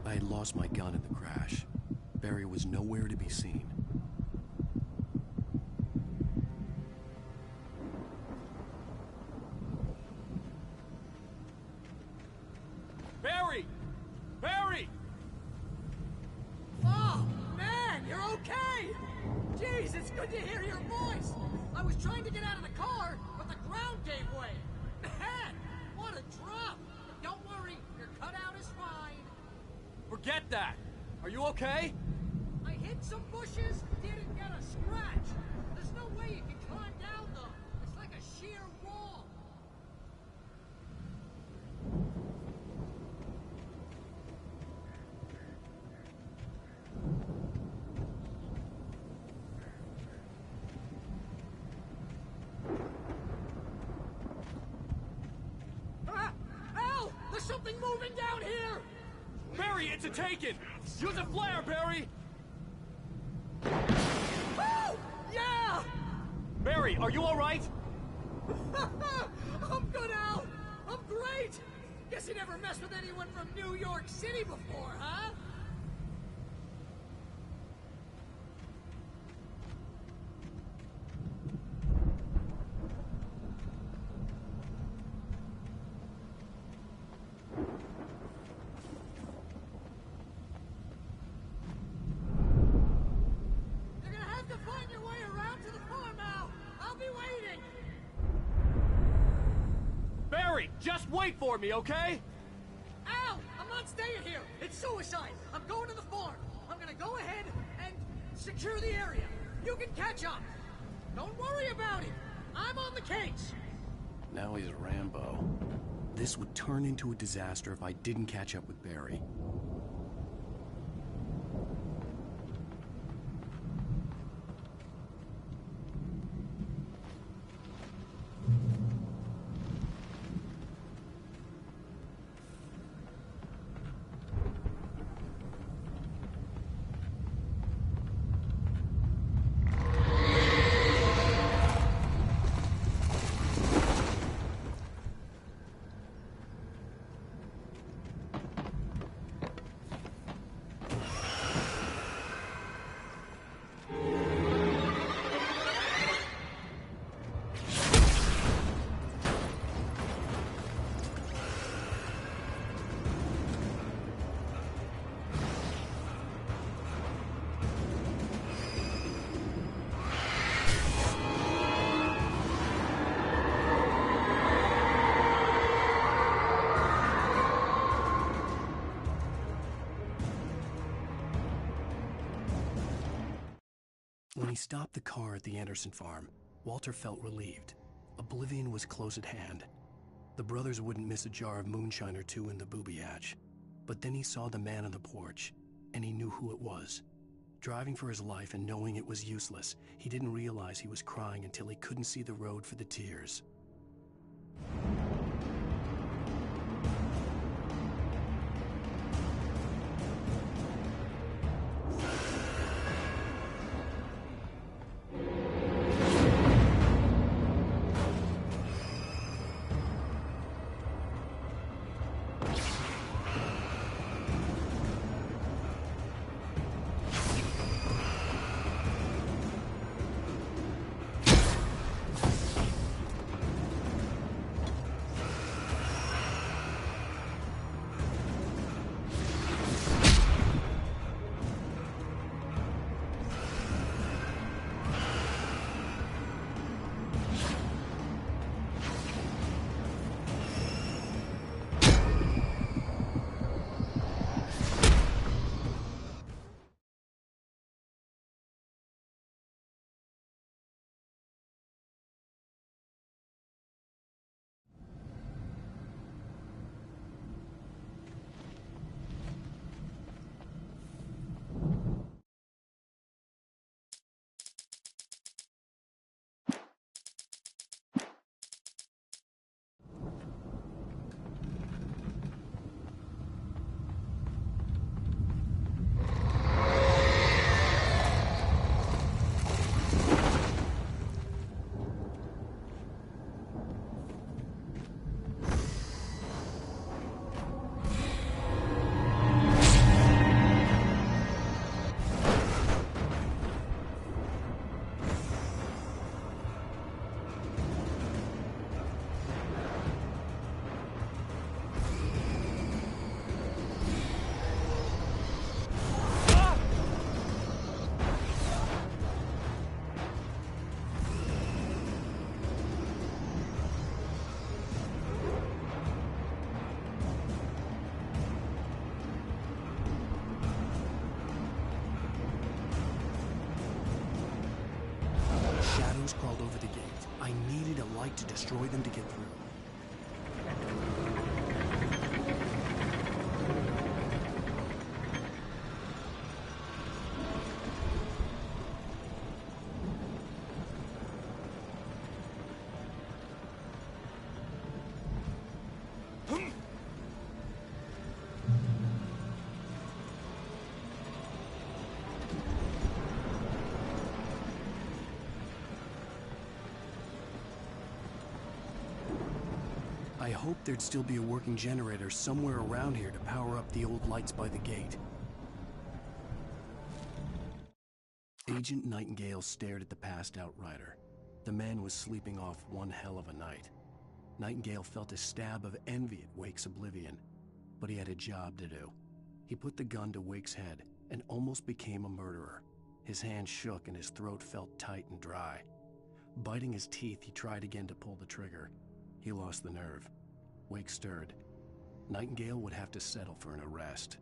A: I had lost my gun in the crash. Barry was nowhere to be seen.
O: Barry! Barry!
B: Oh, man, you're okay! Jeez, it's good to hear your voice! I was trying to get out of the car, but the ground gave way! Man, what a drop! But don't worry, your cutout is fine.
O: Forget that! Are you okay?
B: I hit some bushes, didn't get a scratch. There's no way you can climb down, though. It's like a sheer wall. Ah! Al! There's something moving down here!
O: Barry, it's a taken! Use a flare, Barry!
B: Oh! Yeah!
O: Barry, are you alright?
B: I'm good, Al! I'm great! Guess you never messed with anyone from New York City before, huh? You're gonna have to find your way around to the farm, Al! I'll be waiting!
O: Barry, just wait for me, okay?
B: Al! I'm not staying here! It's suicide! I'm going to the farm! I'm gonna go ahead and secure the area. You can catch up! Don't worry about it! I'm on the case!
A: Now he's a Rambo. This would turn into a disaster if I didn't catch up with Barry. When he stopped the car at the Anderson farm, Walter felt relieved. Oblivion was close at hand. The brothers wouldn't miss a jar of moonshine or two in the booby hatch. But then he saw the man on the porch, and he knew who it was. Driving for his life and knowing it was useless, he didn't realize he was crying until he couldn't see the road for the tears. Shadows crawled over the gate. I needed a light to destroy them to get through. I hoped there'd still be a working generator somewhere around here to power up the old lights by the gate. Agent Nightingale stared at the passed-out rider. The man was sleeping off one hell of a night. Nightingale felt a stab of envy at Wake's oblivion, but he had a job to do. He put the gun to Wake's head and almost became a murderer. His hand shook and his throat felt tight and dry. Biting his teeth, he tried again to pull the trigger. He lost the nerve. Wake stirred. Nightingale would have to settle for an arrest.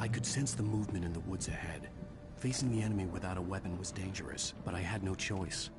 A: I could sense the movement in the woods ahead. Facing the enemy without a weapon was dangerous, but I had no choice.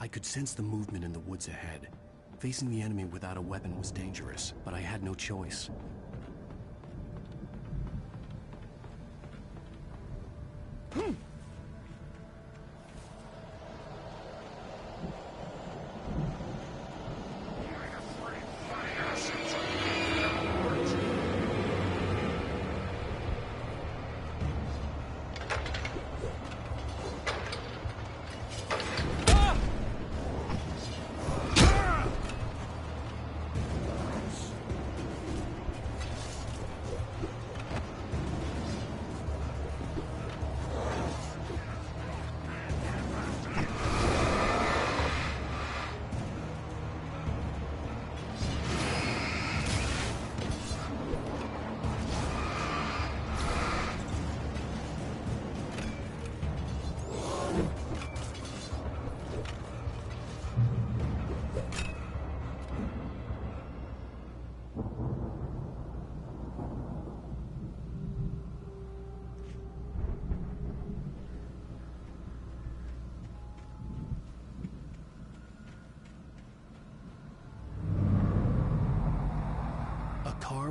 A: I could sense the movement in the woods ahead. Facing the enemy without a weapon was dangerous, but I had no choice.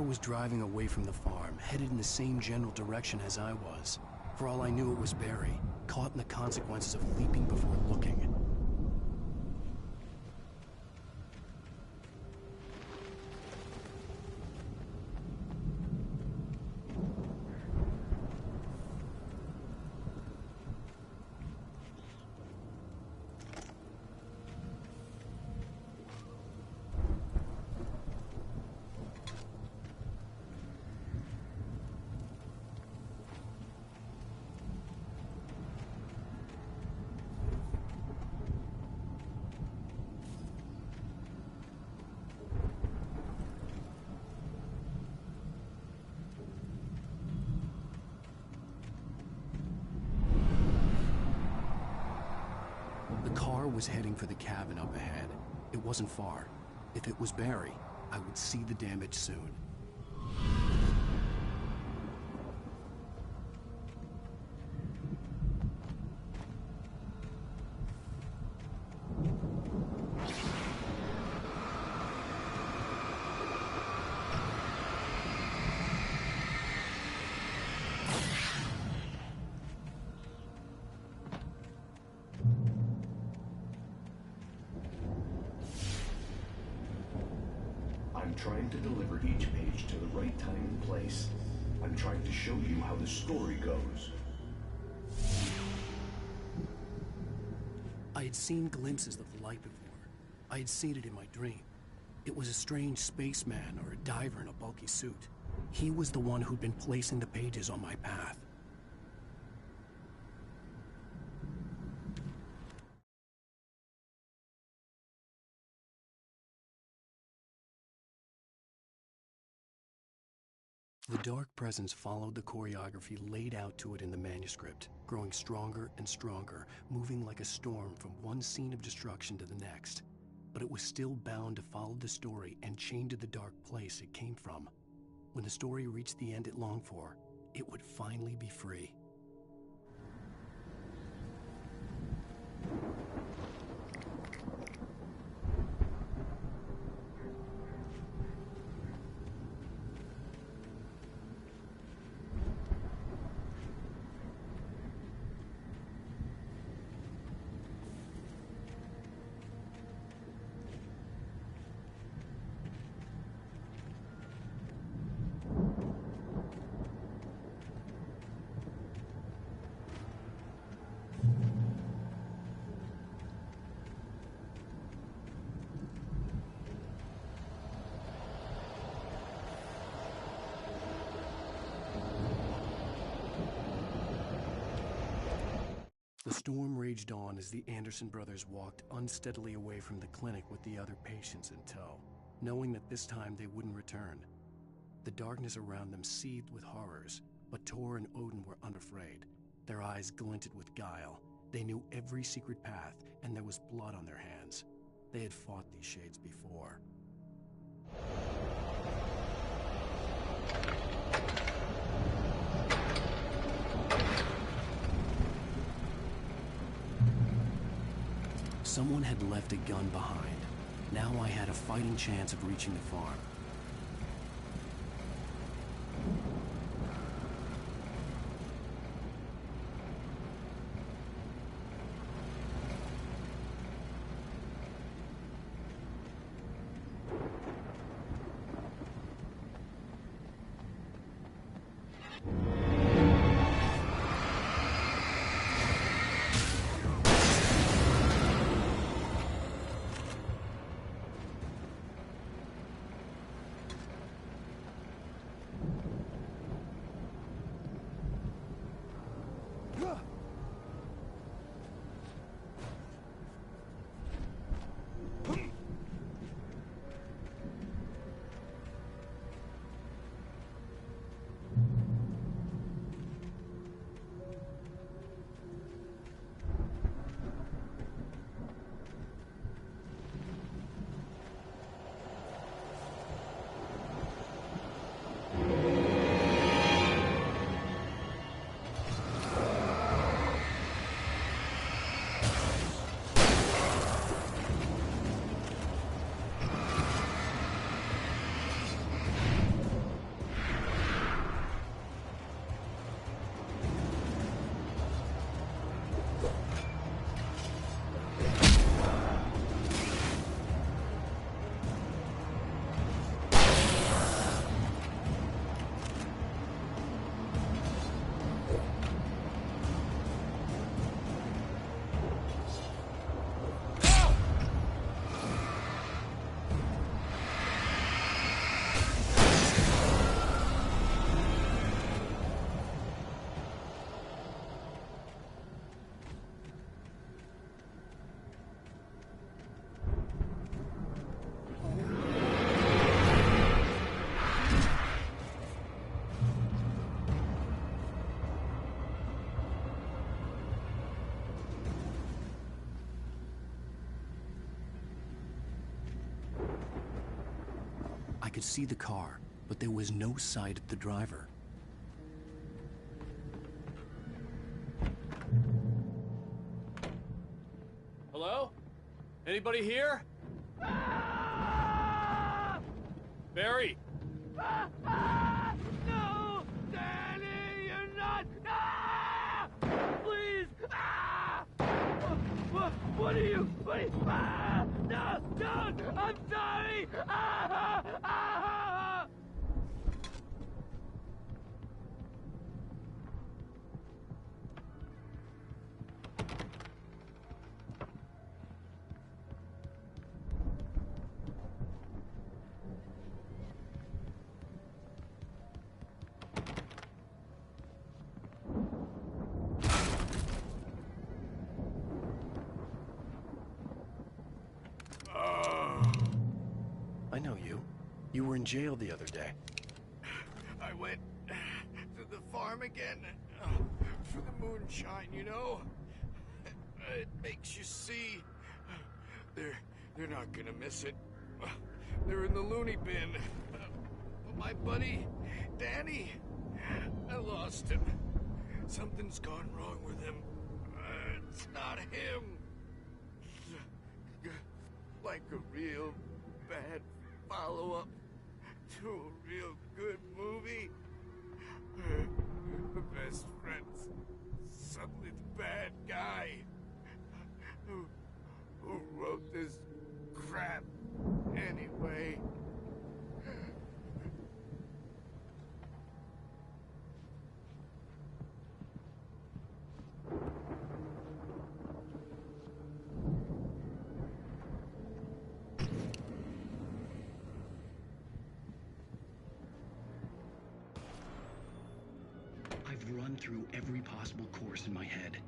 A: Was driving away from the farm, headed in the same general direction as I was. For all I knew, it was Barry, caught in the consequences of leaping before looking. Was heading for the cabin up ahead. It wasn't far. If it was Barry, I would see the damage soon.
P: I'm trying to deliver each page to the right time and place. I'm trying to show you how the story goes.
A: I had seen glimpses of the light before. I had seen it in my dream. It was a strange spaceman or a diver in a bulky suit. He was the one who'd been placing the pages on my path. The dark presence followed the choreography laid out to it in the manuscript, growing stronger and stronger, moving like a storm from one scene of destruction to the next. But it was still bound to follow the story and chain to the dark place it came from. When the story reached the end it longed for, it would finally be free. The storm raged on as the Anderson brothers walked unsteadily away from the clinic with the other patients in tow, knowing that this time they wouldn't return. The darkness around them seethed with horrors, but Tor and Odin were unafraid. Their eyes glinted with guile. They knew every secret path, and there was blood on their hands. They had fought these shades before. Someone had left a gun behind. Now I had a fighting chance of reaching the farm. I could see the car, but there was no sight of the driver.
O: Hello? Anybody here? Barry!
N: No! Danny, you're not! Please! What are you? No! Don't! I'm sorry!
A: I know you. You were in jail the other day.
I: I went to the farm again for the moonshine, you know? It makes you see. They're not gonna miss it. They're in the loony bin. But my buddy, Danny, I lost him. Something's gone wrong with him. It's not him. Like a real bad follow-up to a real good movie. The best friend's suddenly the bad guy. Who wrote this crap anyway?
A: I've run through every possible course in my head.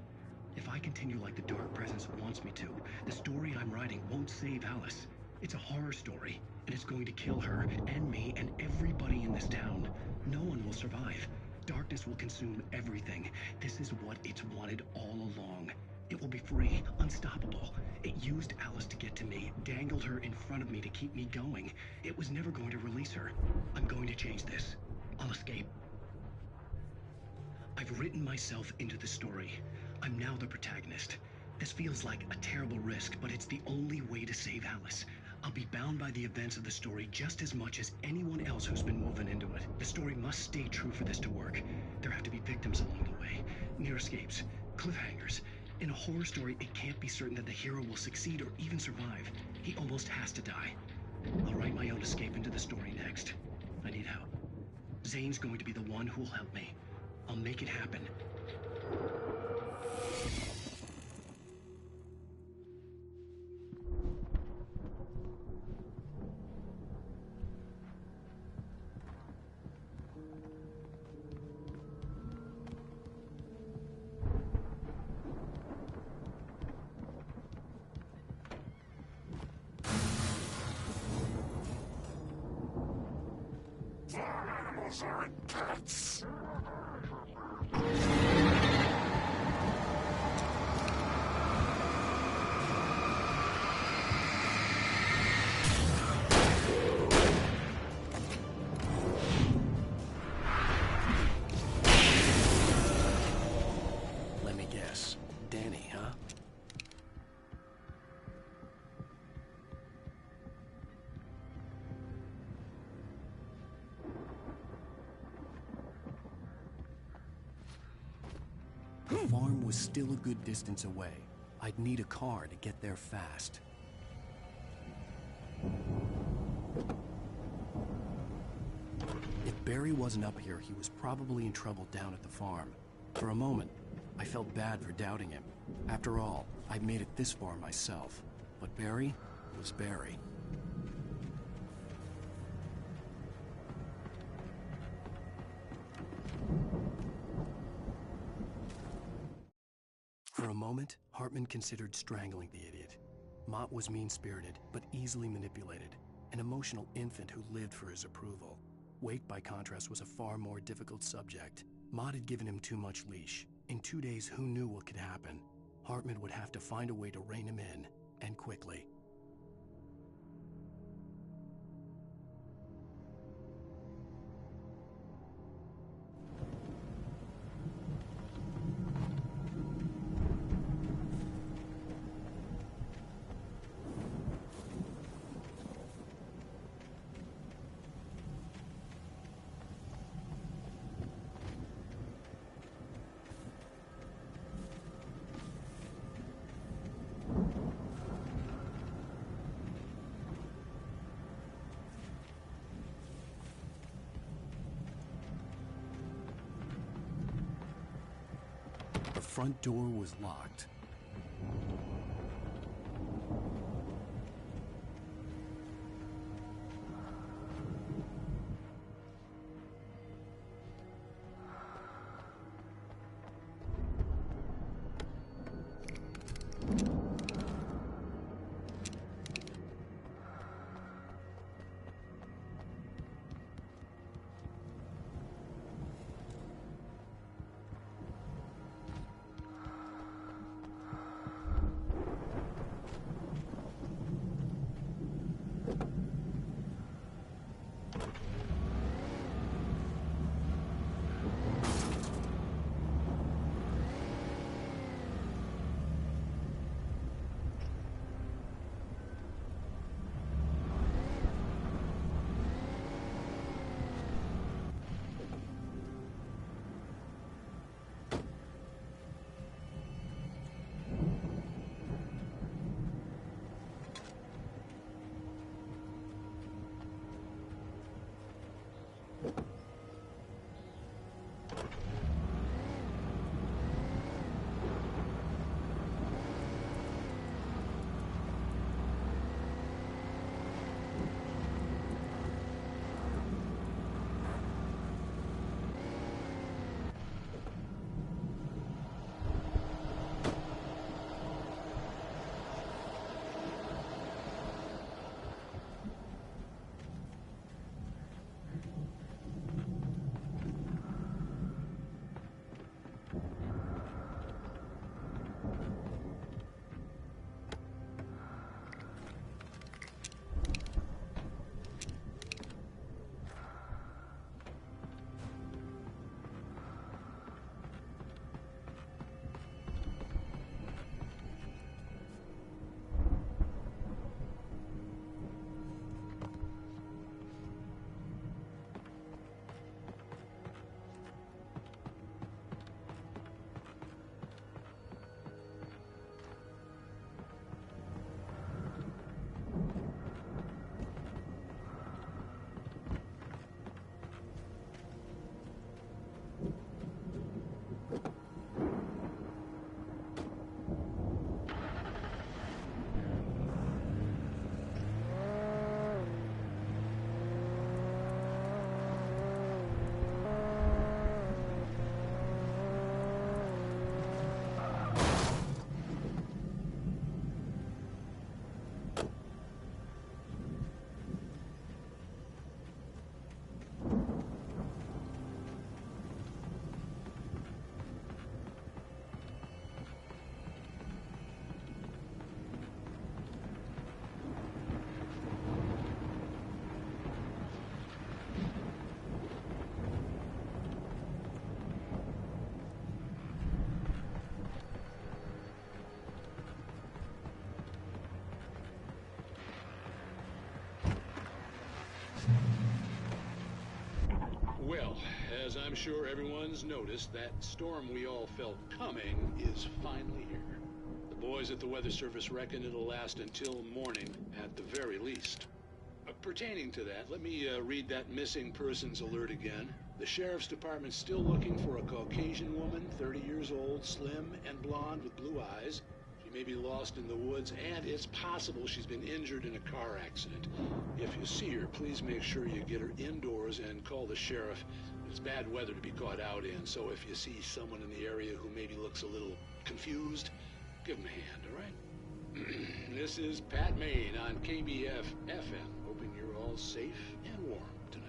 A: If I continue like the Dark Presence wants me to, the story I'm writing won't save Alice. It's a horror story, and it's going to kill her, and me, and everybody in this town. No one will survive. Darkness will consume everything. This is what it's wanted all along. It will be free, unstoppable. It used Alice to get to me, dangled her in front of me to keep me going. It was never going to release her. I'm going to change this. I'll escape. I've written myself into the story. I'm now the protagonist. This feels like a terrible risk, but it's the only way to save Alice. I'll be bound by the events of the story just as much as anyone else who's been woven into it. The story must stay true for this to work. There have to be victims along the way, near escapes, cliffhangers. In a horror story, it can't be certain that the hero will succeed or even survive. He almost has to die. I'll write my own escape into the story next. I need help. Zane's going to be the one who'll help me. I'll make it happen.
Q: Animals aren't pets.
A: Let me guess. Danny, huh? The farm was still a good distance away. I'd need a car to get there fast. If Barry wasn't up here, he was probably in trouble down at the farm. For a moment, I felt bad for doubting him. After all, I'd made it this far myself. But Barry was Barry. For a moment, Hartman considered strangling the idiot. Mott was mean-spirited, but easily manipulated. An emotional infant who lived for his approval. Wake, by contrast, was a far more difficult subject. Mott had given him too much leash. In 2 days, who knew what could happen? Hartman would have to find a way to rein him in, and quickly. The front door was locked.
R: as I'm sure everyone's noticed, that storm we all felt coming is finally here. The boys at the Weather Service reckon it'll last until morning, at the very least. Pertaining to that, let me read that missing persons alert again. The Sheriff's Department's still looking for a Caucasian woman, 30 years old, slim and blonde with blue eyes. She may be lost in the woods, and it's possible she's been injured in a car accident. If you see her, please make sure you get her indoors and call the sheriff. It's bad weather to be caught out in, so if you see someone in the area who maybe looks a little confused, give them a hand, all right? This is Pat Maine on KBF FM, hoping you're all safe and warm tonight.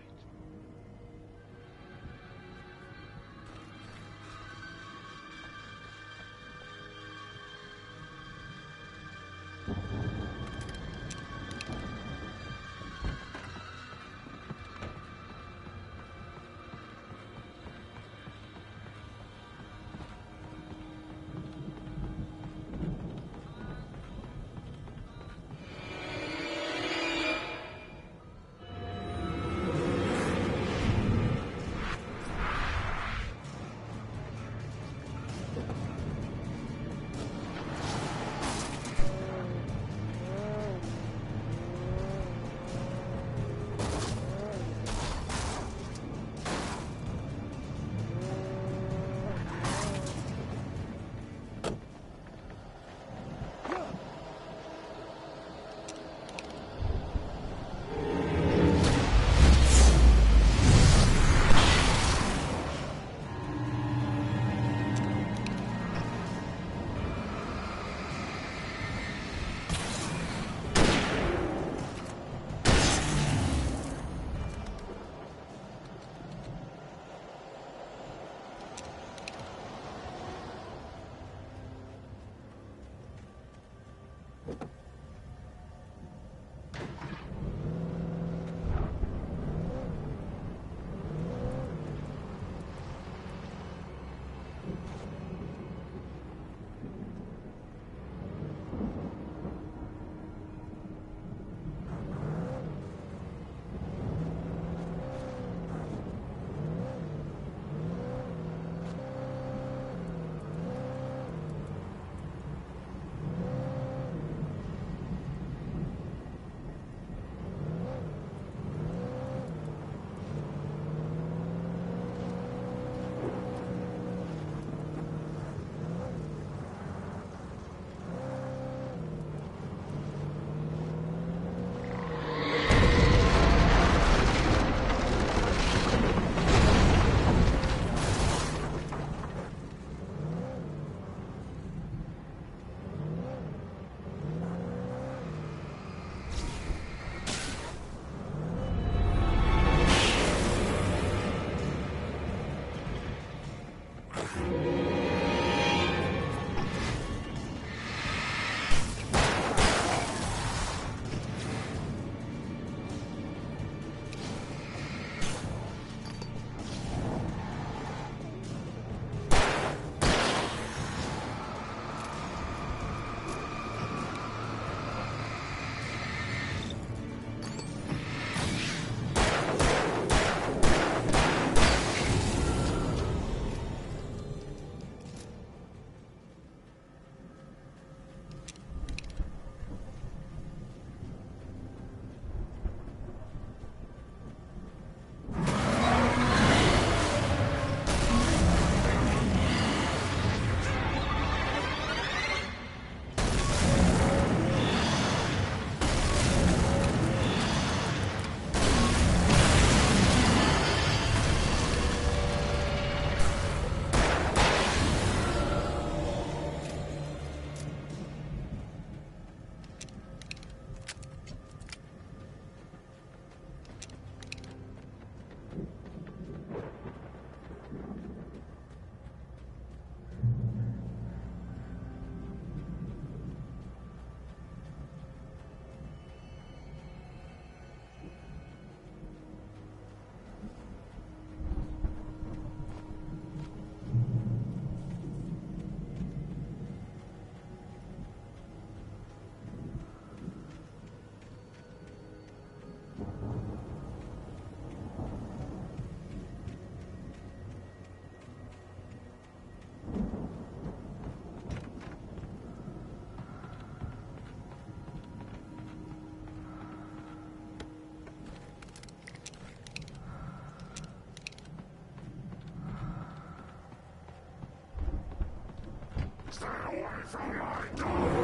Q: from my door!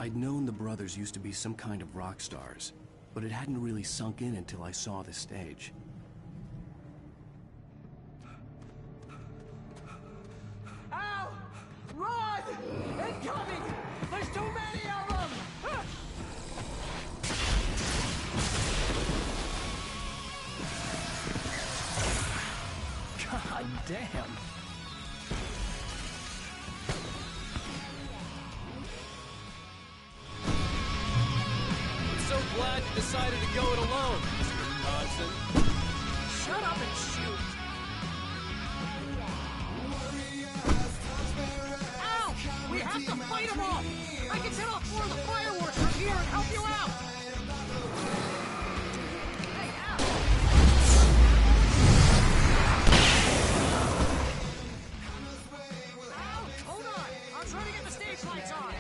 A: I'd known the brothers used to be some kind of rock stars, but it hadn't really sunk in until I saw the stage.
B: Ow! Run! Incoming! There's too many of them!
A: God damn!
O: So glad you decided to go it alone, Mr. Johnson.
B: Shut up and shoot! Ow! We have to fight them off! I can set off more of the fireworks from here and help you out! Hey, ow! Ow! Hold on! I'm trying to get the stage lights on!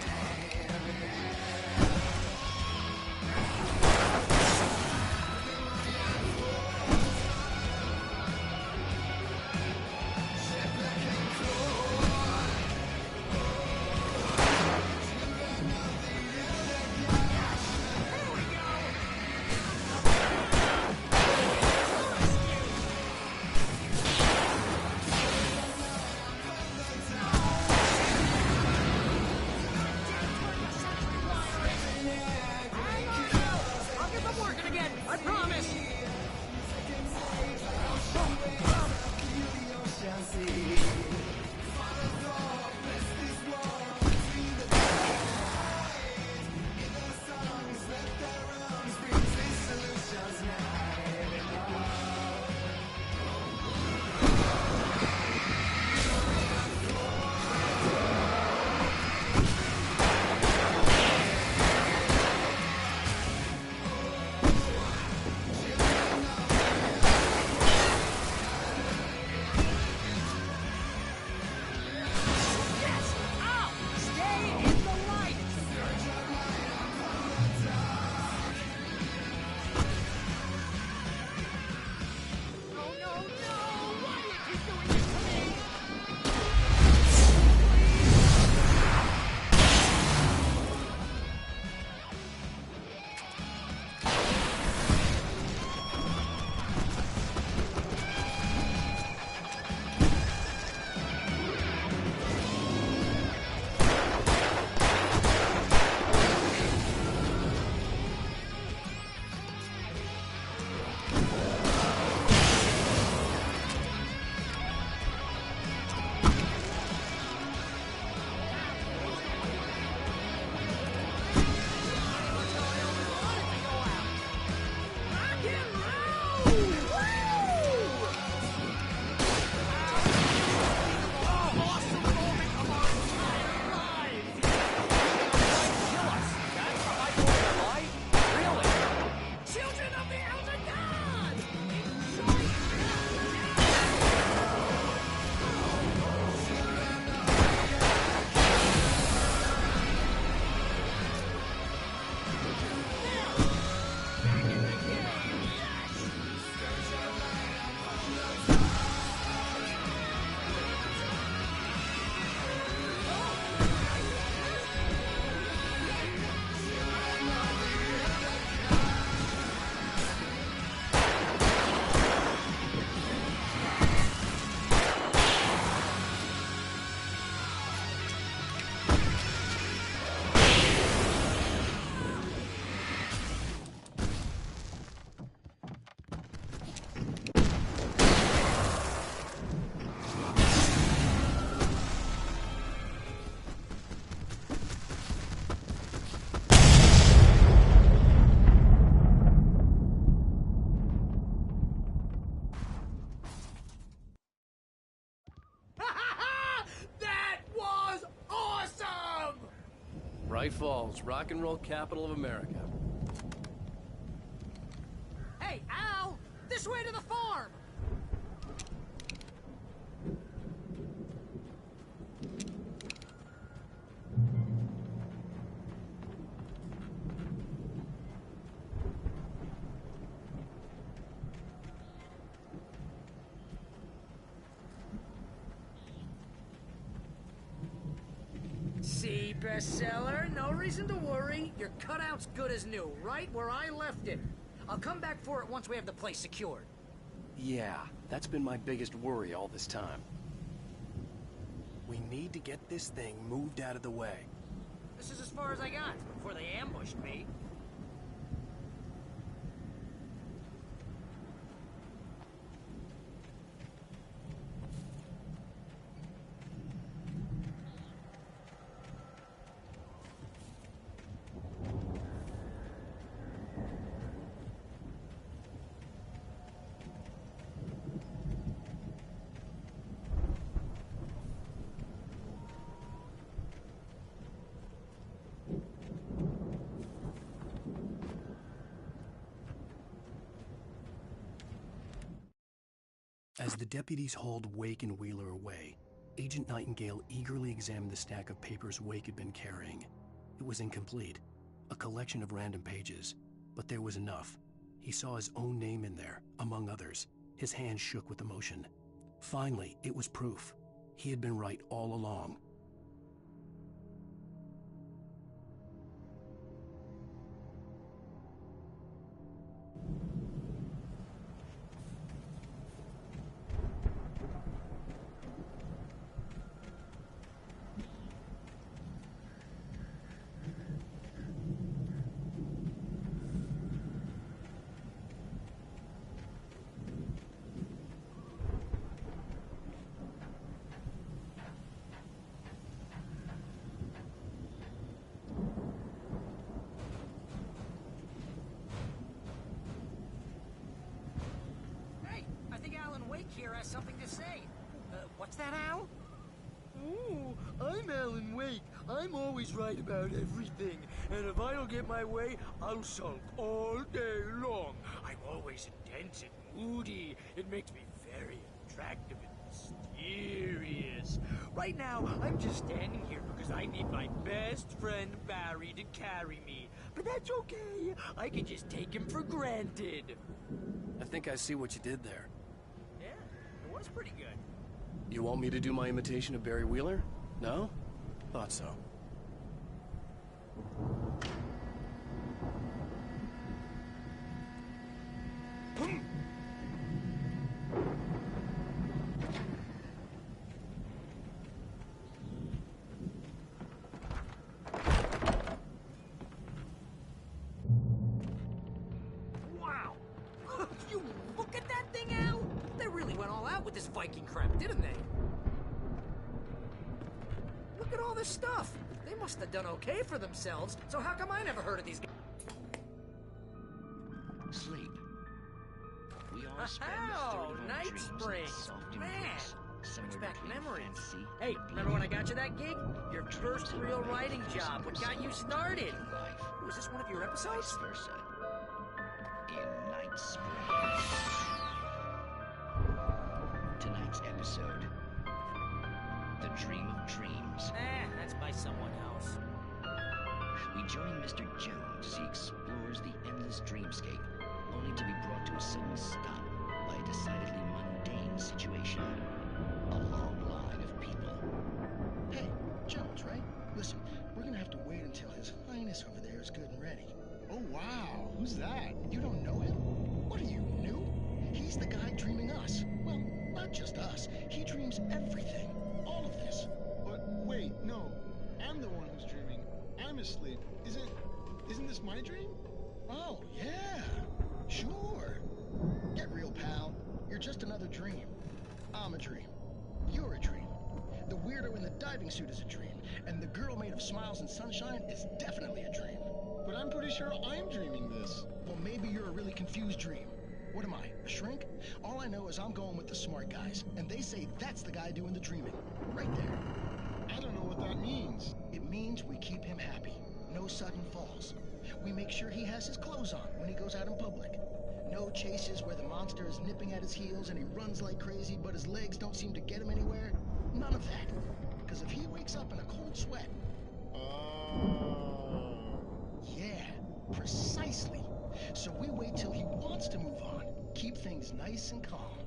O: Bright Falls, rock and roll capital of America.
B: Hey, Al! This way to the farm! See, bestseller, no reason to worry. Your cutout's good as new, right where I left it. I'll come back for it once we have the place secured.
A: Yeah, that's been my biggest worry all this time. We need to get this thing moved out of the way.
B: This is as far as I got before they ambushed me.
A: As the deputies hauled Wake and Wheeler away, Agent Nightingale eagerly examined the stack of papers Wake had been carrying. It was incomplete, a collection of random pages, but there was enough. He saw his own name in there, among others. His hands shook with emotion. Finally, it was proof. He had been right all along.
B: Here has something to say. What's that, Al?
S: Ooh, I'm Alan Wake. I'm always right about everything. And if I don't get my way, I'll sulk all day long. I'm always intense and moody. It makes me very attractive and mysterious. Right now, I'm just standing here because I need my best friend Barry to carry me. But that's okay. I can just take him for granted.
A: I think I see what you did there.
B: Was pretty good.
A: You want me to do my imitation of Barry Wheeler? No? Thought so.
B: Wow! You look at that thing, Al! They really went all out with this Viking crap, didn't they? Look at all this stuff. They must have done okay for themselves, so how come I never heard of these guys?
T: Sleep. We all spend
B: Oh,
T: 30
B: Night
T: dreams in
B: Springs.
T: soft
B: Man,
T: embrace,
B: brings
T: somewhere
B: back
T: between
B: memories.
T: fantasy
B: Hey,
T: and
B: remember when I
T: belief.
B: got you that gig? Your first
T: Dreams
B: real
T: are
B: writing
T: made
B: job. What got you
T: 50%
B: started?
T: of life.
B: Was this one of your episodes?
T: Vice versa. In Night Springs. Tonight's episode. The Dream of Dreams.
B: That's by someone else.
T: We join Mr. Jones as he explores the endless dreamscape, only to be brought to a sudden stop by a decidedly mundane situation. A long line of people.
M: Hey, Jones, right? Listen, we're gonna have to wait until His Highness over there is good and ready.
U: Oh, wow. Who's that?
M: You don't know him? What are you, new? He's the guy dreaming us. Well, not just us. He dreams everything. All of this.
U: But wait, no. I'm the one who's dreaming. I'm asleep. Isn't this my dream?
M: Oh, yeah. Sure. Get real, pal. You're just another dream. I'm a dream. You're a dream. The weirdo in the diving suit is a dream. And the girl made of smiles and sunshine is definitely a dream.
U: But I'm pretty sure I'm dreaming this.
M: Well, maybe you're a really confused dream. What am I, a shrink? All I know is I'm going with the smart guys, and they say that's the guy doing the dreaming. Right there.
U: I don't know what that means.
M: It means we keep him happy. No sudden falls. We make sure he has his clothes on when he goes out in public. No chases where the monster is nipping at his heels and he runs like crazy, but his legs don't seem to get him anywhere. None of that. Because if he wakes up in a cold sweat... Yeah, precisely. So we wait till he wants to move on. Keep things nice and calm.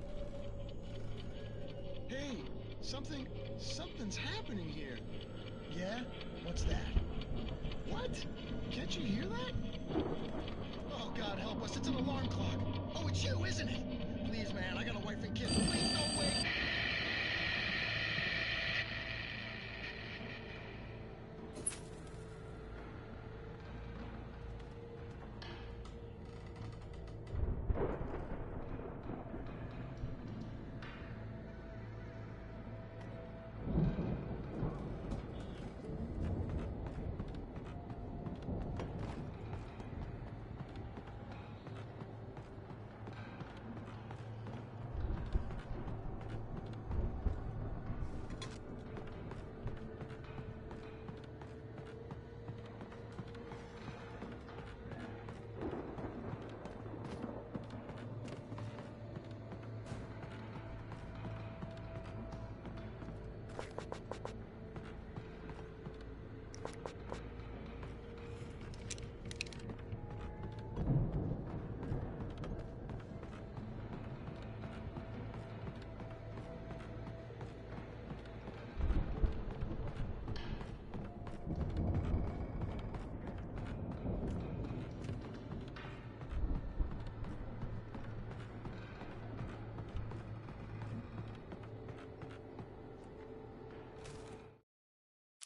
U: Hey, something's happening here.
M: Yeah? What's that?
U: What? Can't you hear that?
M: Oh, God help us, it's an alarm clock. Oh, it's you, isn't it? Please, man, I got a wife and kids. Wait, no, wait.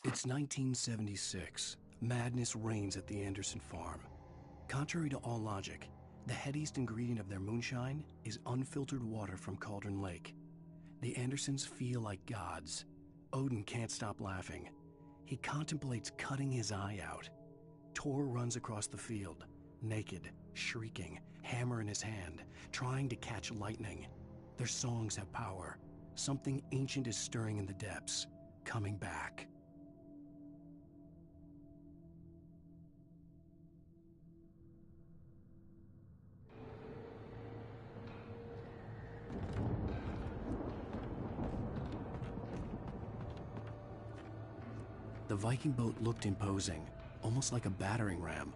A: It's 1976. Madness reigns at the Anderson farm. Contrary to all logic, the headiest ingredient of their moonshine is unfiltered water from Cauldron Lake. The Andersons feel like gods. Odin can't stop laughing. He contemplates cutting his eye out. Tor runs across the field, naked, shrieking, hammer in his hand, trying to catch lightning. Their songs have power. Something ancient is stirring in the depths, coming back. The Viking boat looked imposing, almost like a battering ram.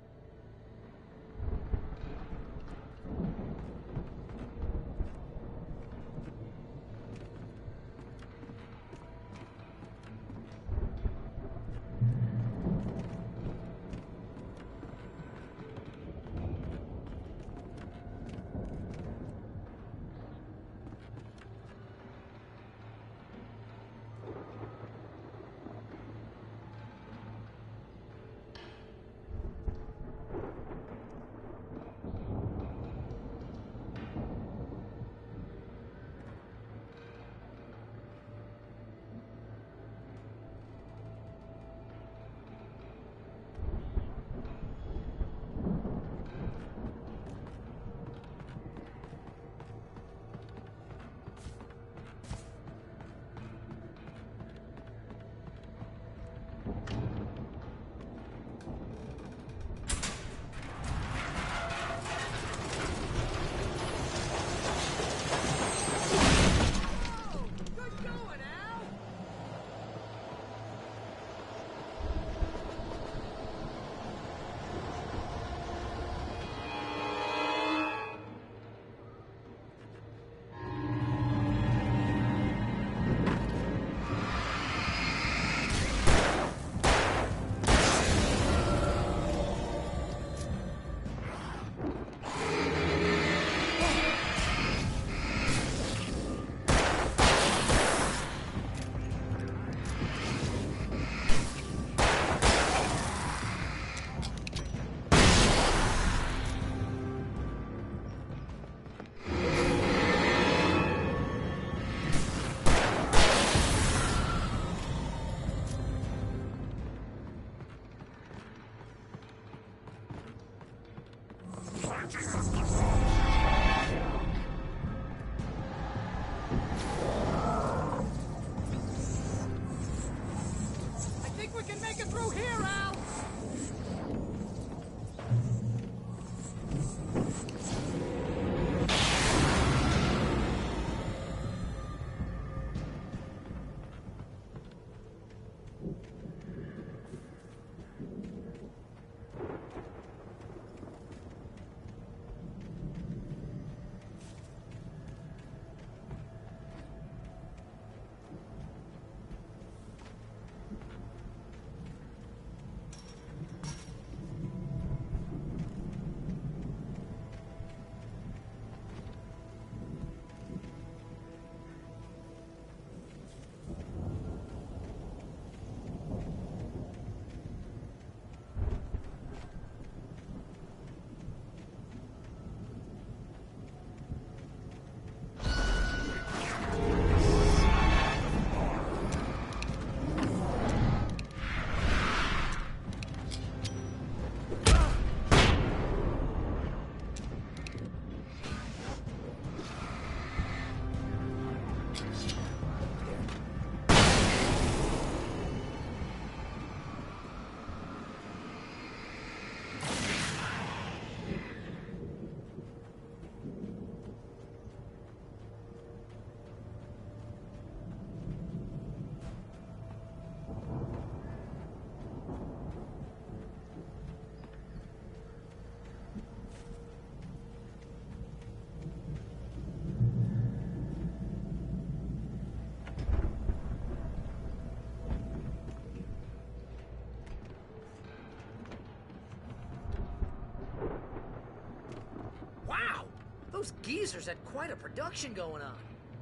B: Those geezers had quite a production going on.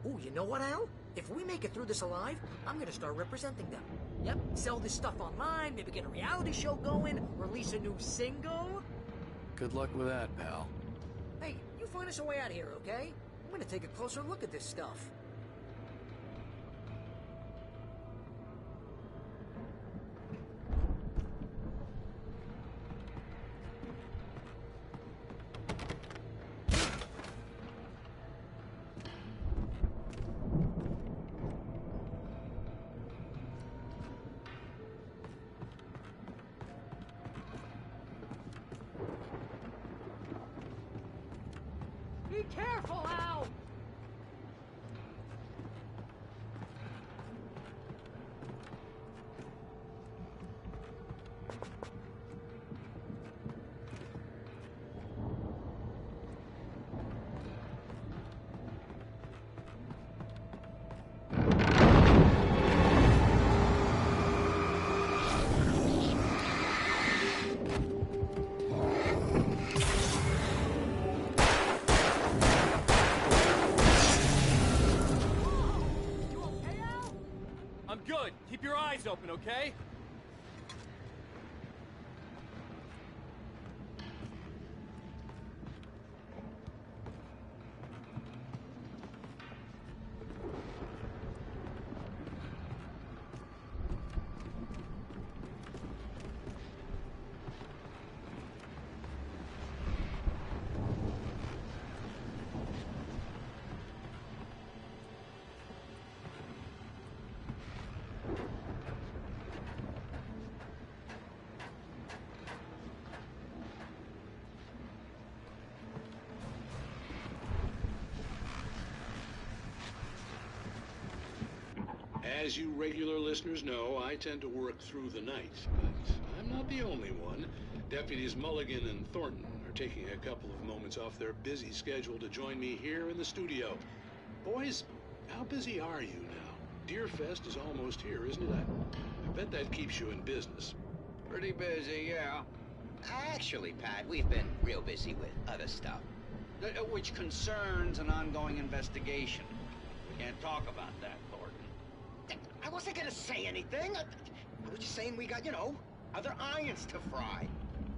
B: Ooh, you know what, Al? If we make it through this alive, I'm gonna start representing them. Yep, sell this stuff online, maybe get a reality show going, release a new single.
A: Good luck with that, pal.
B: Hey, you find us a way out of here, okay? I'm gonna take a closer look at this stuff. Be careful, Al!
O: I'm good. Keep your eyes open, okay?
R: As you regular listeners know, I tend to work through the night, but I'm not the only one. Deputies Mulligan and Thornton are taking a couple of moments off their busy schedule to join me here in the studio. Boys, how busy are you now? Deerfest is almost here, isn't it? I bet that keeps you in business.
C: Pretty busy, yeah. Actually, Pat, we've been real busy with other stuff, which concerns an ongoing investigation. We can't talk about that, Thornton. I wasn't gonna say anything. I was just saying we got, other irons to fry.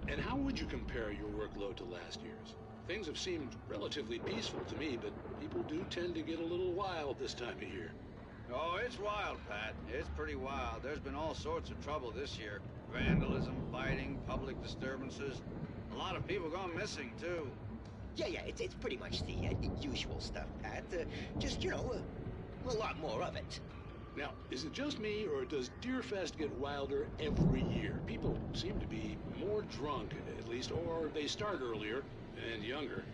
R: And how would you compare your workload to last year's? Things have seemed relatively peaceful to me, but people do tend to get a little wild this time of year.
C: Oh, it's wild, Pat. It's pretty wild. There's been all sorts of trouble this year. Vandalism, fighting, public disturbances. A lot of people gone missing, too. Yeah, it's pretty much the usual stuff, Pat. Just, a lot more of it.
R: Now, is it just me, or does Deerfest get wilder every year? People seem to be more drunk, at least, or they start earlier and younger.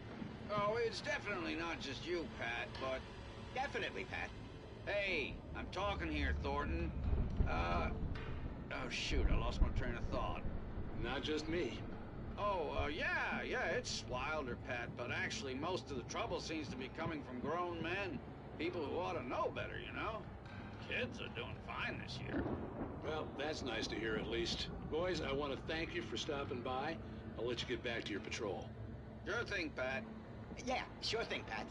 C: Oh, it's definitely not just you, Pat, but... Definitely, Pat. Hey, I'm talking here, Thornton. Oh, shoot, I lost my train of thought.
R: Not just me.
C: Oh, yeah, it's wilder, Pat, but actually most of the trouble seems to be coming from grown men. People who ought to know better, Kids are doing fine this year.
R: Well, that's nice to hear at least. Boys, I want to thank you for stopping by. I'll let you get back to your patrol.
C: Sure thing, Pat. Yeah, sure thing, Pat.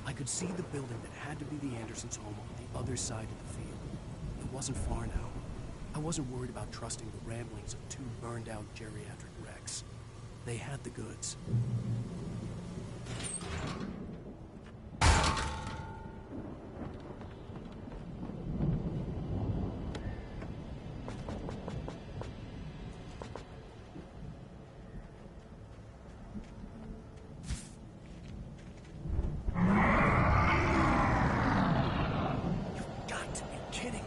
A: I could see the building that had to be the Andersons' home on the other side of the field. It wasn't far now. I wasn't worried about trusting the ramblings of two burned-out geriatric wrecks. They had the goods. You've got to be kidding me.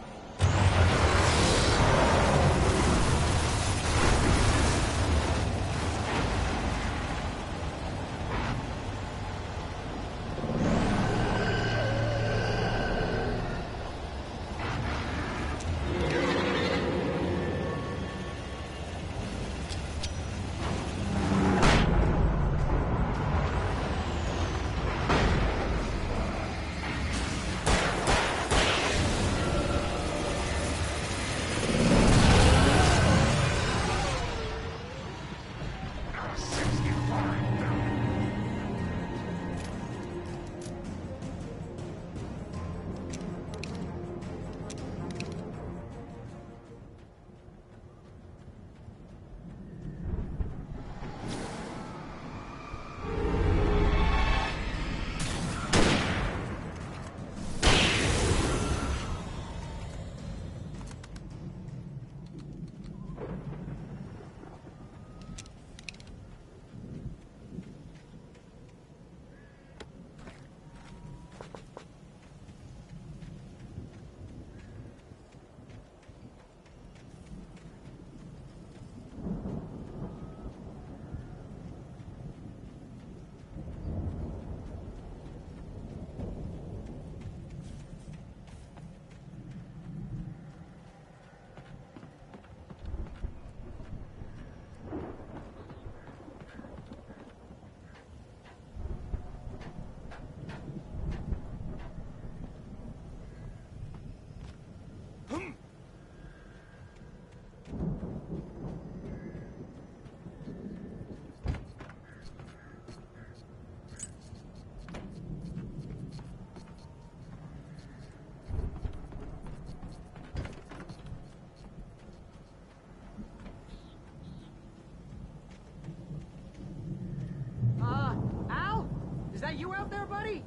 B: anybody?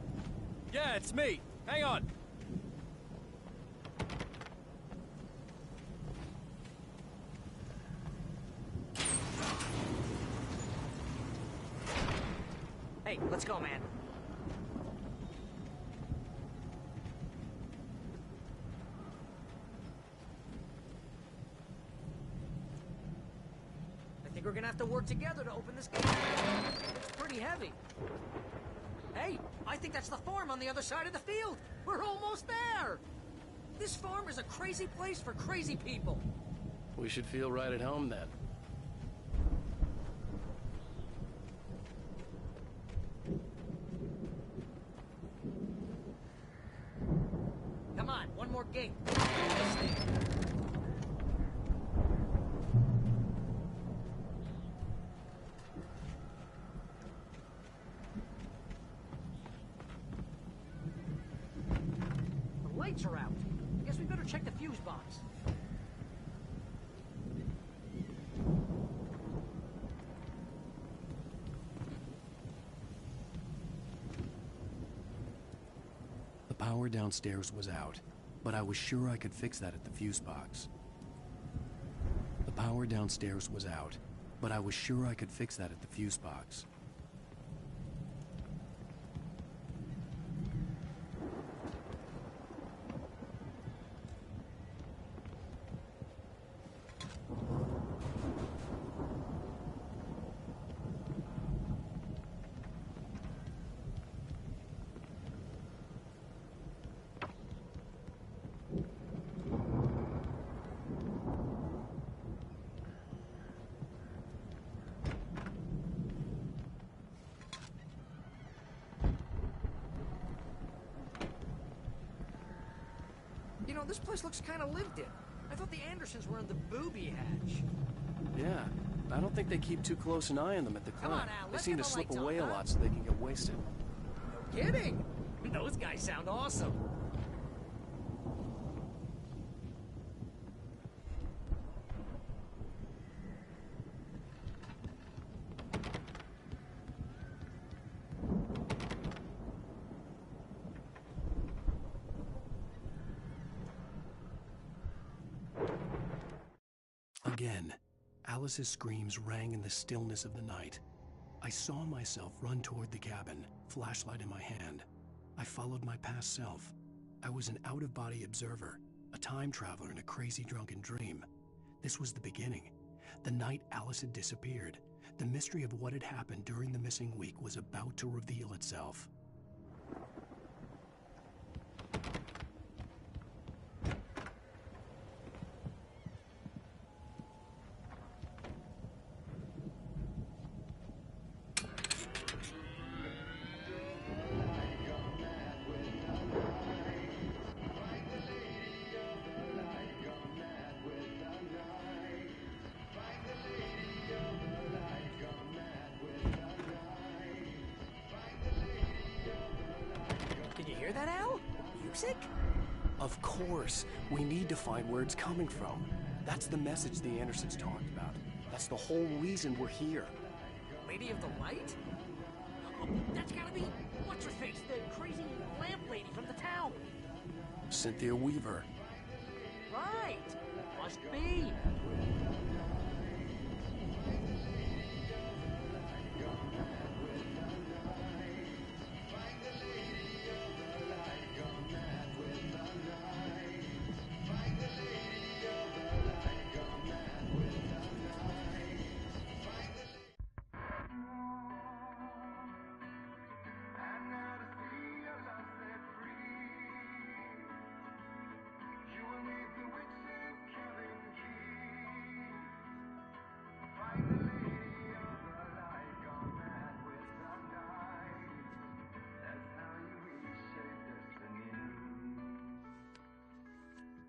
O: Yeah, it's me. Hang on.
B: Hey, let's go, man. I think we're gonna have to work together to open this gate. It's pretty heavy. Hey, I think that's the farm on the other side of the field. We're almost there. This farm is a crazy place for crazy people.
A: We should feel right at home then.
B: Come on, one more gate. This thing. The lights are out. Guess we better check the fuse box.
A: The power downstairs was out, but I was sure I could fix that at the fuse box. The power downstairs was out, but I was sure I could fix that at the fuse box.
B: You know, this place looks kind of lived in. I thought the Andersons were in the booby hatch.
A: Yeah, I don't think they keep too close an eye on them at the
B: Come
A: club.
B: on, Al,
A: They
B: let's
A: seem
B: get
A: to
B: the
A: slip
B: lights on,
A: away a
B: huh?
A: lot so they can get wasted.
B: No kidding. Those guys sound awesome.
A: Again, Alice's screams rang in the stillness of the night. I saw myself run toward the cabin, flashlight in my hand. I followed my past self. I was an out-of-body observer, a time traveler in a crazy drunken dream. This was the beginning. The night Alice had disappeared. The mystery of what had happened during the missing week was about to reveal itself.
B: Can you hear that, Al? Music?
A: Of course, we need to find where it's coming from. That's the message the Andersons talked about. That's the whole reason we're here.
B: Lady of the Light? Oh, that's gotta be what's-her-face, the crazy lamp lady from the town.
A: Cynthia Weaver.
B: Right. Must be.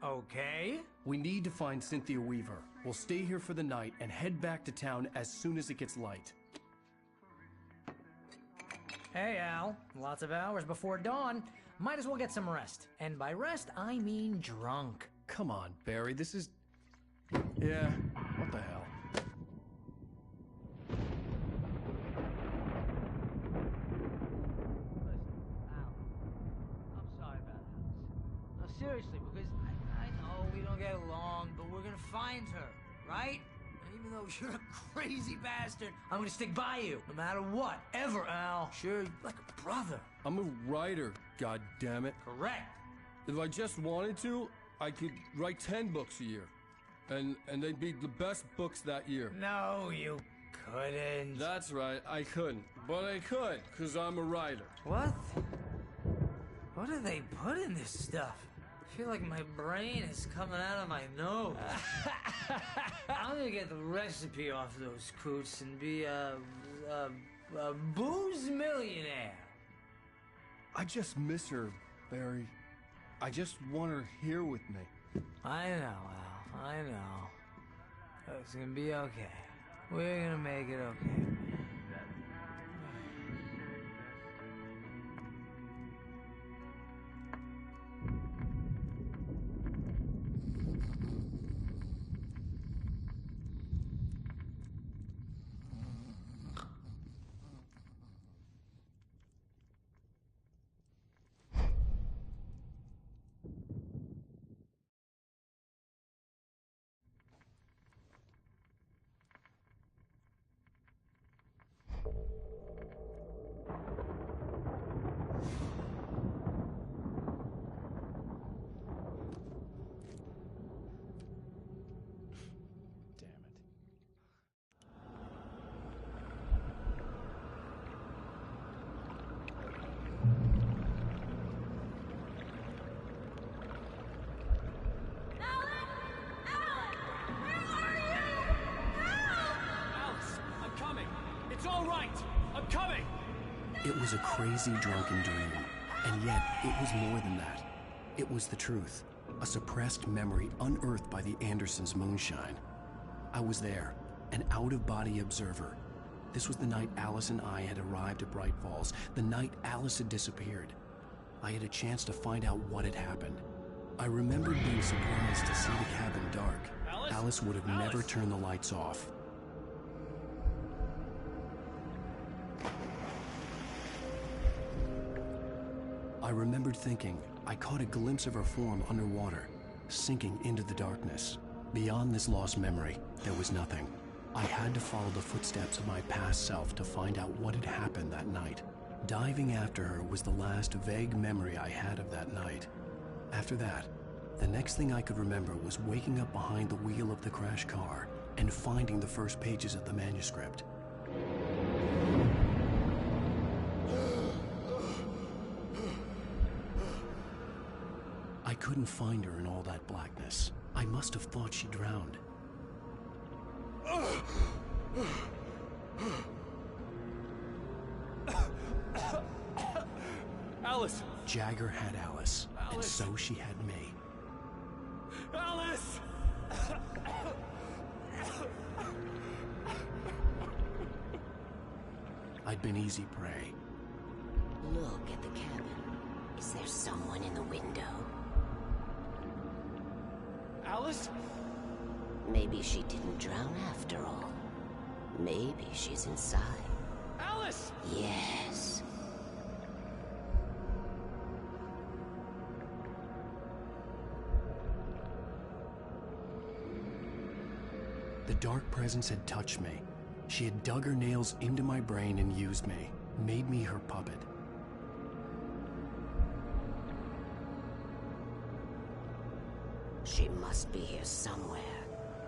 B: Okay.
A: We need to find Cynthia Weaver. We'll stay here for the night and head back to town as soon as it gets light.
B: Hey, Al. Lots of hours before dawn. Might as well get some rest. And by rest, I mean drunk.
A: Come on, Barry, this is... Yeah, what the hell?
B: don't get along, but we're gonna find her, right? And even though you're a crazy bastard, I'm gonna stick by you, no matter what, ever, Al. Sure, you're like a brother.
H: I'm a writer, goddammit.
B: Correct.
H: If I just wanted to, I could write 10 books a year. And they'd be the best books that year.
B: No, you couldn't.
H: That's right, I couldn't. But I could, because I'm a writer.
B: What? What do they put in this stuff? I feel like my brain is coming out of my nose. I'm gonna get the recipe off those coots and be a booze millionaire.
H: I just miss her, Barry. I just want her here with me.
B: I know, Al. I know. It's gonna be okay. We're gonna make it okay.
A: It was a crazy, drunken dream, and yet it was more than that. It was the truth, a suppressed memory unearthed by the Andersons' moonshine. I was there, an out-of-body observer. This was the night Alice and I had arrived at Bright Falls, the night Alice had disappeared. I had a chance to find out what had happened. I remembered being surprised to see the cabin dark. Alice would have never turned the lights off. I remembered thinking I caught a glimpse of her form underwater, sinking into the darkness. Beyond this lost memory, there was nothing. I had to follow the footsteps of my past self to find out what had happened that night. Diving after her was the last vague memory I had of that night. After that, the next thing I could remember was waking up behind the wheel of the crashed car and finding the first pages of the manuscript. I couldn't find her in all that blackness. I must have thought she drowned.
H: Alice!
A: Jagger had Alice, and so she had me.
H: Alice!
A: I'd been easy prey.
V: Look at the cabin. Is there someone in the window?
H: Alice?
V: Maybe she didn't drown after all. Maybe she's inside.
H: Alice!
V: Yes.
A: The dark presence had touched me. She had dug her nails into my brain and used me, made me her puppet.
V: She must be here somewhere.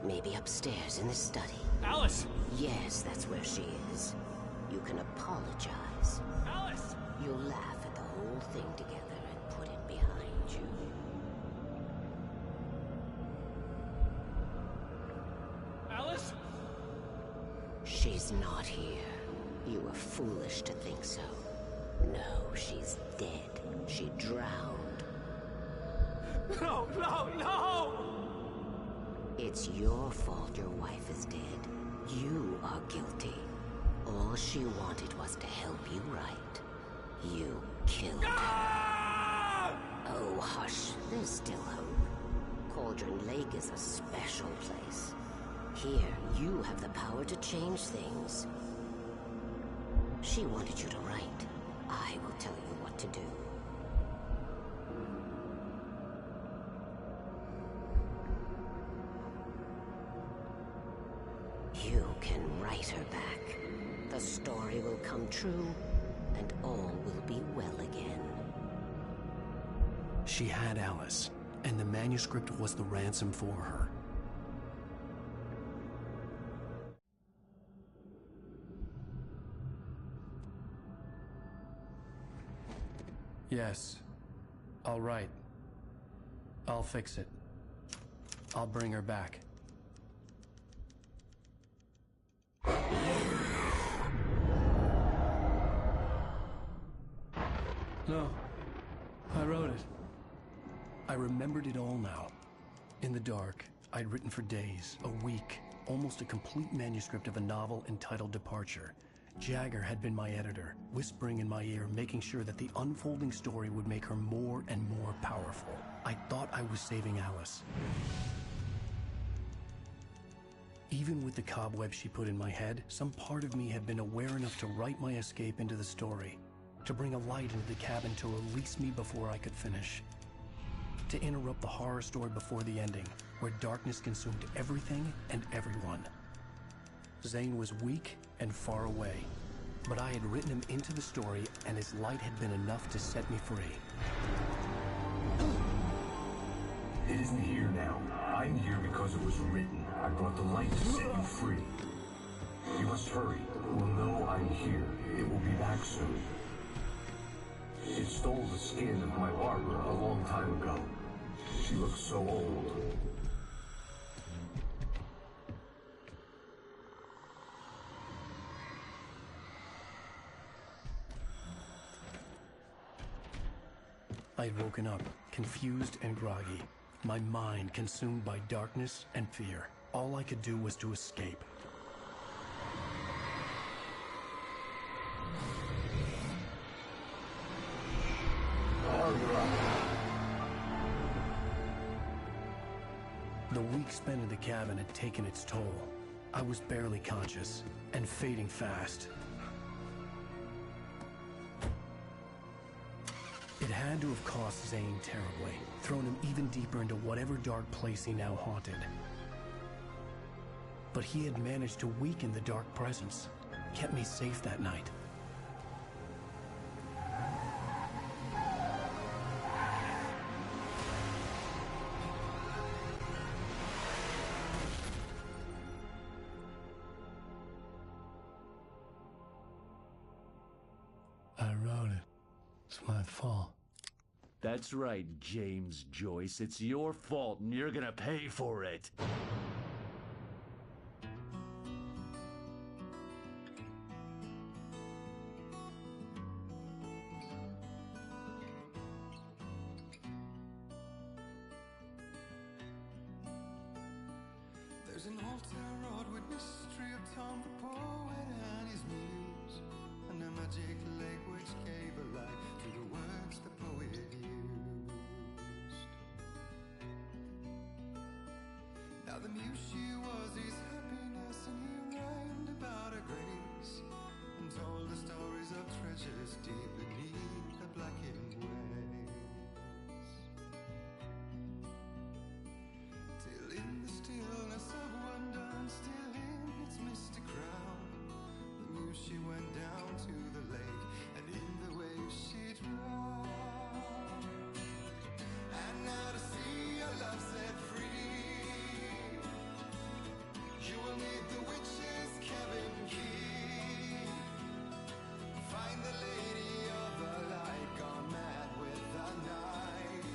V: Maybe upstairs in the study.
H: Alice!
V: Yes, that's where she is. You can apologize.
H: Alice!
V: You'll laugh at the whole thing together and put it behind you.
H: Alice?
V: She's not here. You were foolish to think so. No, she's dead. She drowned.
H: No, no, no!
V: It's your fault your wife is dead. You are guilty. All she wanted was to help you right. You killed her. Oh, hush. There's still hope. Cauldron Lake is a special place. Here, you have the power to change things. She wanted you to write. I will tell you what to do. The story will come true, and all will be well again.
A: She had Alice, and the manuscript was the ransom for her. Yes. All right. I'll fix it. I'll bring her back. No. I wrote it. I remembered it all now. In the dark, I'd written for days, a week, almost a complete manuscript of a novel entitled Departure. Jagger had been my editor, whispering in my ear, making sure that the unfolding story would make her more and more powerful. I thought I was saving Alice. Even with the cobweb she put in my head, some part of me had been aware enough to write my escape into the story, to bring a light into the cabin to release me before I could finish, to interrupt the horror story before the ending, where darkness consumed everything and everyone. Zane was weak and far away, but I had written him into the story, and his light had been enough to set me free.
P: It isn't here now. I'm here because it was written. I brought the light to set you free. You must hurry. It will know I'm here. It will be back soon. It stole the skin of my Barbara a long time ago. She looks so old.
A: I'd woken up, confused and groggy, my mind consumed by darkness and fear. All I could do was to escape. The week spent in the cabin had taken its toll. I was barely conscious, and fading fast. It had to have cost Zane terribly, thrown him even deeper into whatever dark place he now haunted. But he had managed to weaken the dark presence, kept me safe that night.
F: I wrote it. It's my fault.
G: That's right, James Joyce. It's your fault, and you're gonna pay for it.
W: There's an altar road with mystery of Tom the poet and his muse, and a magic lake which gave a life to the words the poet used. Now the muse she was his happiness, and he rhymed about her grace, and told the stories of treasures deep beneath the blackened waves. Till in the stillness of wonder, and still in its mystic crown, the muse she went down to the lake, and in the waves she drowned. And now to see your love set free, you will need the witch's cabin key. Find the lady of the light, gone mad with the night.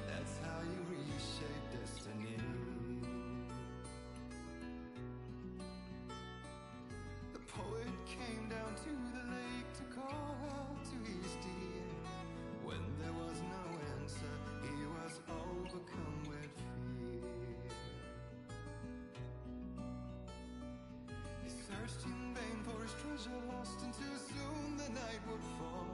W: That's how you reshape destiny. The poet came down to the lake to call out to his dear. When there was no answer, he was overcome with fear. He searched in vain for his treasure lost, and too soon the night would fall.